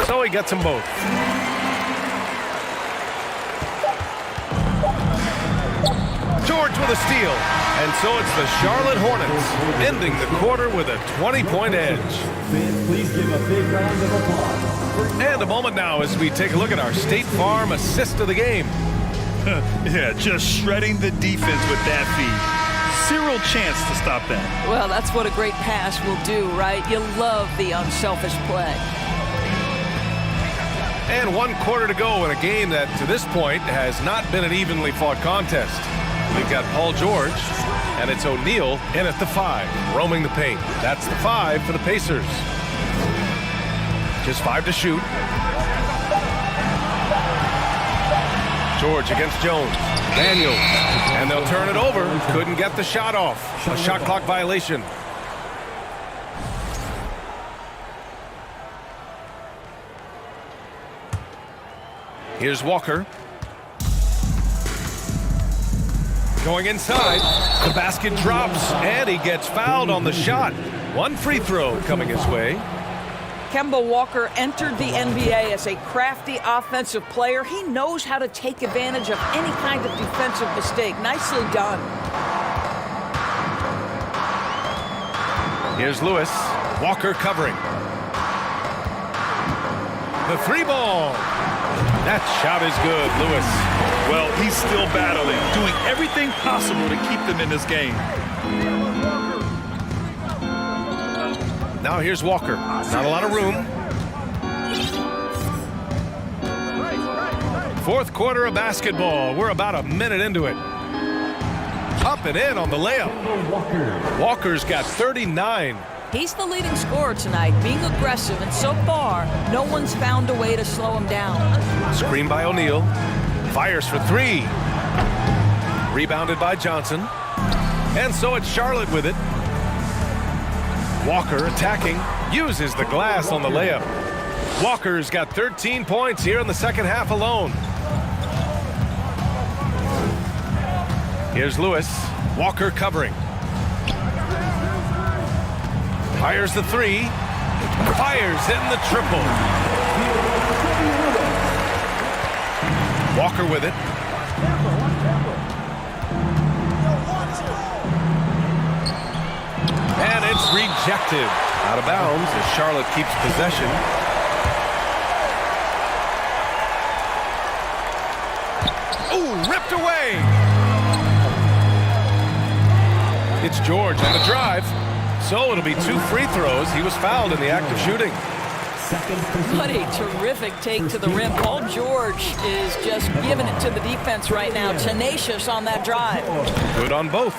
So he gets them both. George with a steal. And so it's the Charlotte Hornets ending the quarter with a 20-point edge. Please give a big round of applause. And a moment now as we take a look at our State Farm assist of the game. Yeah, just shredding the defense with that feed. Zero chance to stop that. Well, that's what a great pass will do, right? You love the unselfish play. And 1 quarter to go in a game that, to this point, has not been an evenly fought contest. We've got Paul George, and it's O'Neal in at the 5, roaming the paint. That's the 5 for the Pacers. Just 5 to shoot. George against Jones. Daniels. And they'll turn it over. Couldn't get the shot off. A shot clock violation. Here's Walker. Going inside. The basket drops, and he gets fouled on the shot. 1 free throw coming his way. Kemba Walker entered the NBA as a crafty offensive player. He knows how to take advantage of any kind of defensive mistake. Nicely done. Here's Lewis. Walker covering. The 3-ball. That shot is good, Lewis. Well, he's still battling, doing everything possible to keep them in this game. Now here's Walker. Not a lot of room. Fourth quarter of basketball. We're about a minute into it. Up and in on the layup. Walker's got 39. He's the leading scorer tonight, being aggressive, and so far, no one's found a way to slow him down. Screen by O'Neal. Fires for 3. Rebounded by Johnson. And so it's Charlotte with it. Walker attacking. Uses the glass on the layup. Walker's got 13 points here in the second half alone. Here's Lewis. Walker covering. Fires the 3. Fires in the triple. Walker with it. And it's rejected. Out of bounds as Charlotte keeps possession. Ooh, ripped away. It's George on the drive. So it'll be 2 free throws. He was fouled in the act of shooting. What a terrific take to the rim. Paul George is just giving it to the defense right now. Tenacious on that drive. Good on both.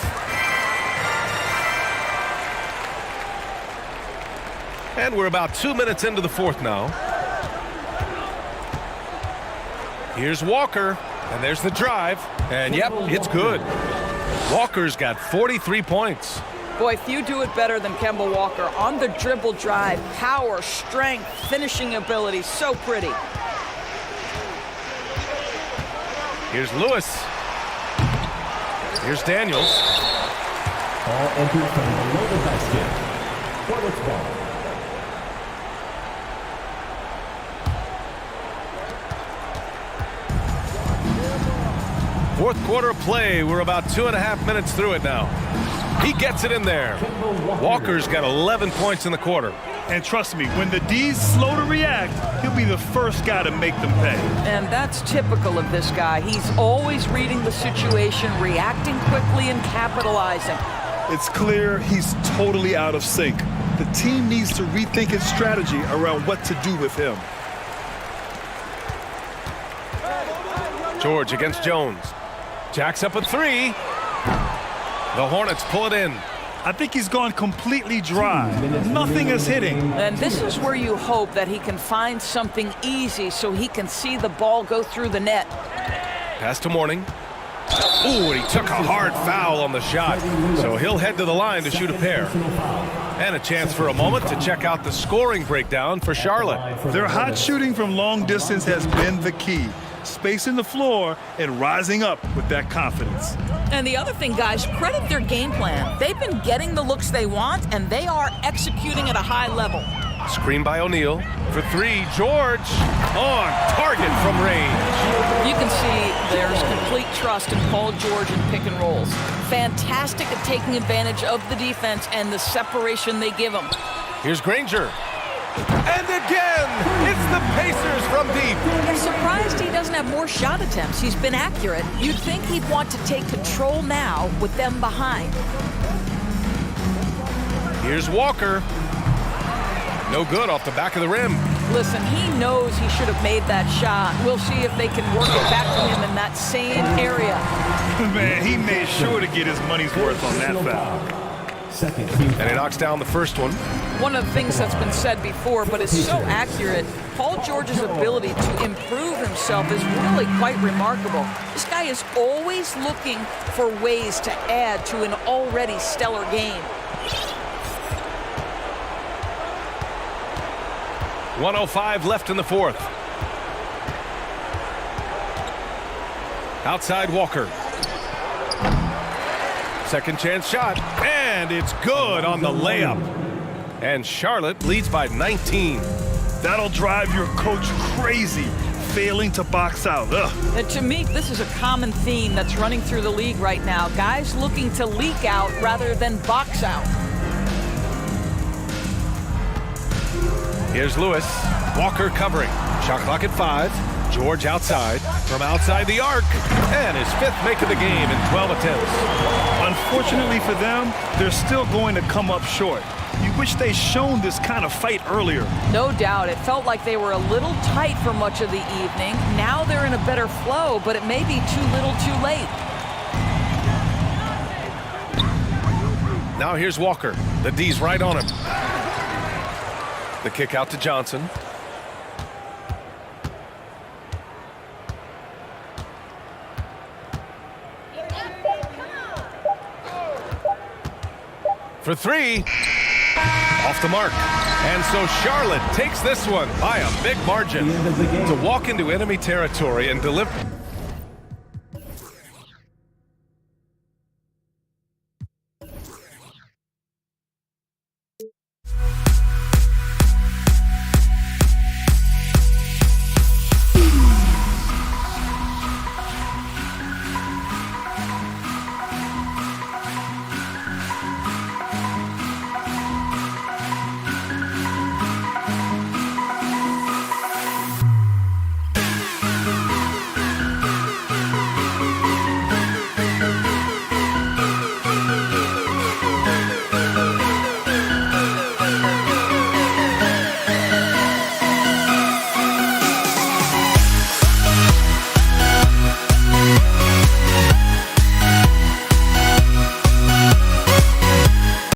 And we're about 2 minutes into the fourth now. Here's Walker. And there's the drive. And yep, it's good. Walker's got 43 points. Boy, few do it better than Kemba Walker. On the dribble drive, power, strength, finishing ability, so pretty. Here's Lewis. Here's Daniels. Ball enters from below the basket. Hornets ball. Fourth quarter play. We're about 2.5 minutes through it now. He gets it in there. Walker's got 11 points in the quarter. And trust me, when the D's slow to react, he'll be the first guy to make them pay. And that's typical of this guy. He's always reading the situation, reacting quickly, and capitalizing. It's clear he's totally out of sync. The team needs to rethink its strategy around what to do with him. George against Jones. Jacks up a 3. The Hornets pull it in. I think he's gone completely dry. Nothing is hitting. And this is where you hope that he can find something easy so he can see the ball go through the net. Pass to Mourning. Ooh, and he took a hard foul on the shot. So he'll head to the line to shoot a pair. And a chance for a moment to check out the scoring breakdown for Charlotte. Their hot shooting from long distance has been the key. Spacing the floor and rising up with that confidence. And the other thing, guys, credit their game plan. They've been getting the looks they want, and they are executing at a high level. Screen by O'Neal. For 3, George on target from range. You can see there's complete trust in Paul George in pick and rolls. Fantastic at taking advantage of the defense and the separation they give him. Here's Granger. And again, it's the Pacers from deep. I'm surprised he doesn't have more shot attempts. He's been accurate. You'd think he'd want to take control now with them behind. Here's Walker. No good off the back of the rim. Listen, he knows he should have made that shot. We'll see if they can work it back to him in that same area. Man, he made sure to get his money's worth on that foul. And he knocks down the first one. One of the things that's been said before, but it's so accurate, Paul George's ability to improve himself is really quite remarkable. This guy is always looking for ways to add to an already stellar game. 1:05 left in the fourth. Outside Walker. Second chance shot, and it's good on the layup. and Charlotte leads by 19. That'll drive your coach crazy, failing to box out. Ugh. And to me, this is a common theme that's running through the league right now. Guys looking to leak out rather than box out. Here's Lewis. Walker covering. Shot clock at 5. George outside. From outside the arc. And his 5th make of the game in 12 attempts. Unfortunately for them, they're still going to come up short. You wish they'd shown this kind of fight earlier. No doubt. It felt like they were a little tight for much of the evening. Now they're in a better flow, but it may be too little too late. Now here's Walker. The D's right on him. The kick out to Johnson. For 3. Off the mark. And so Charlotte takes this one by a big margin to walk into enemy territory and deliver.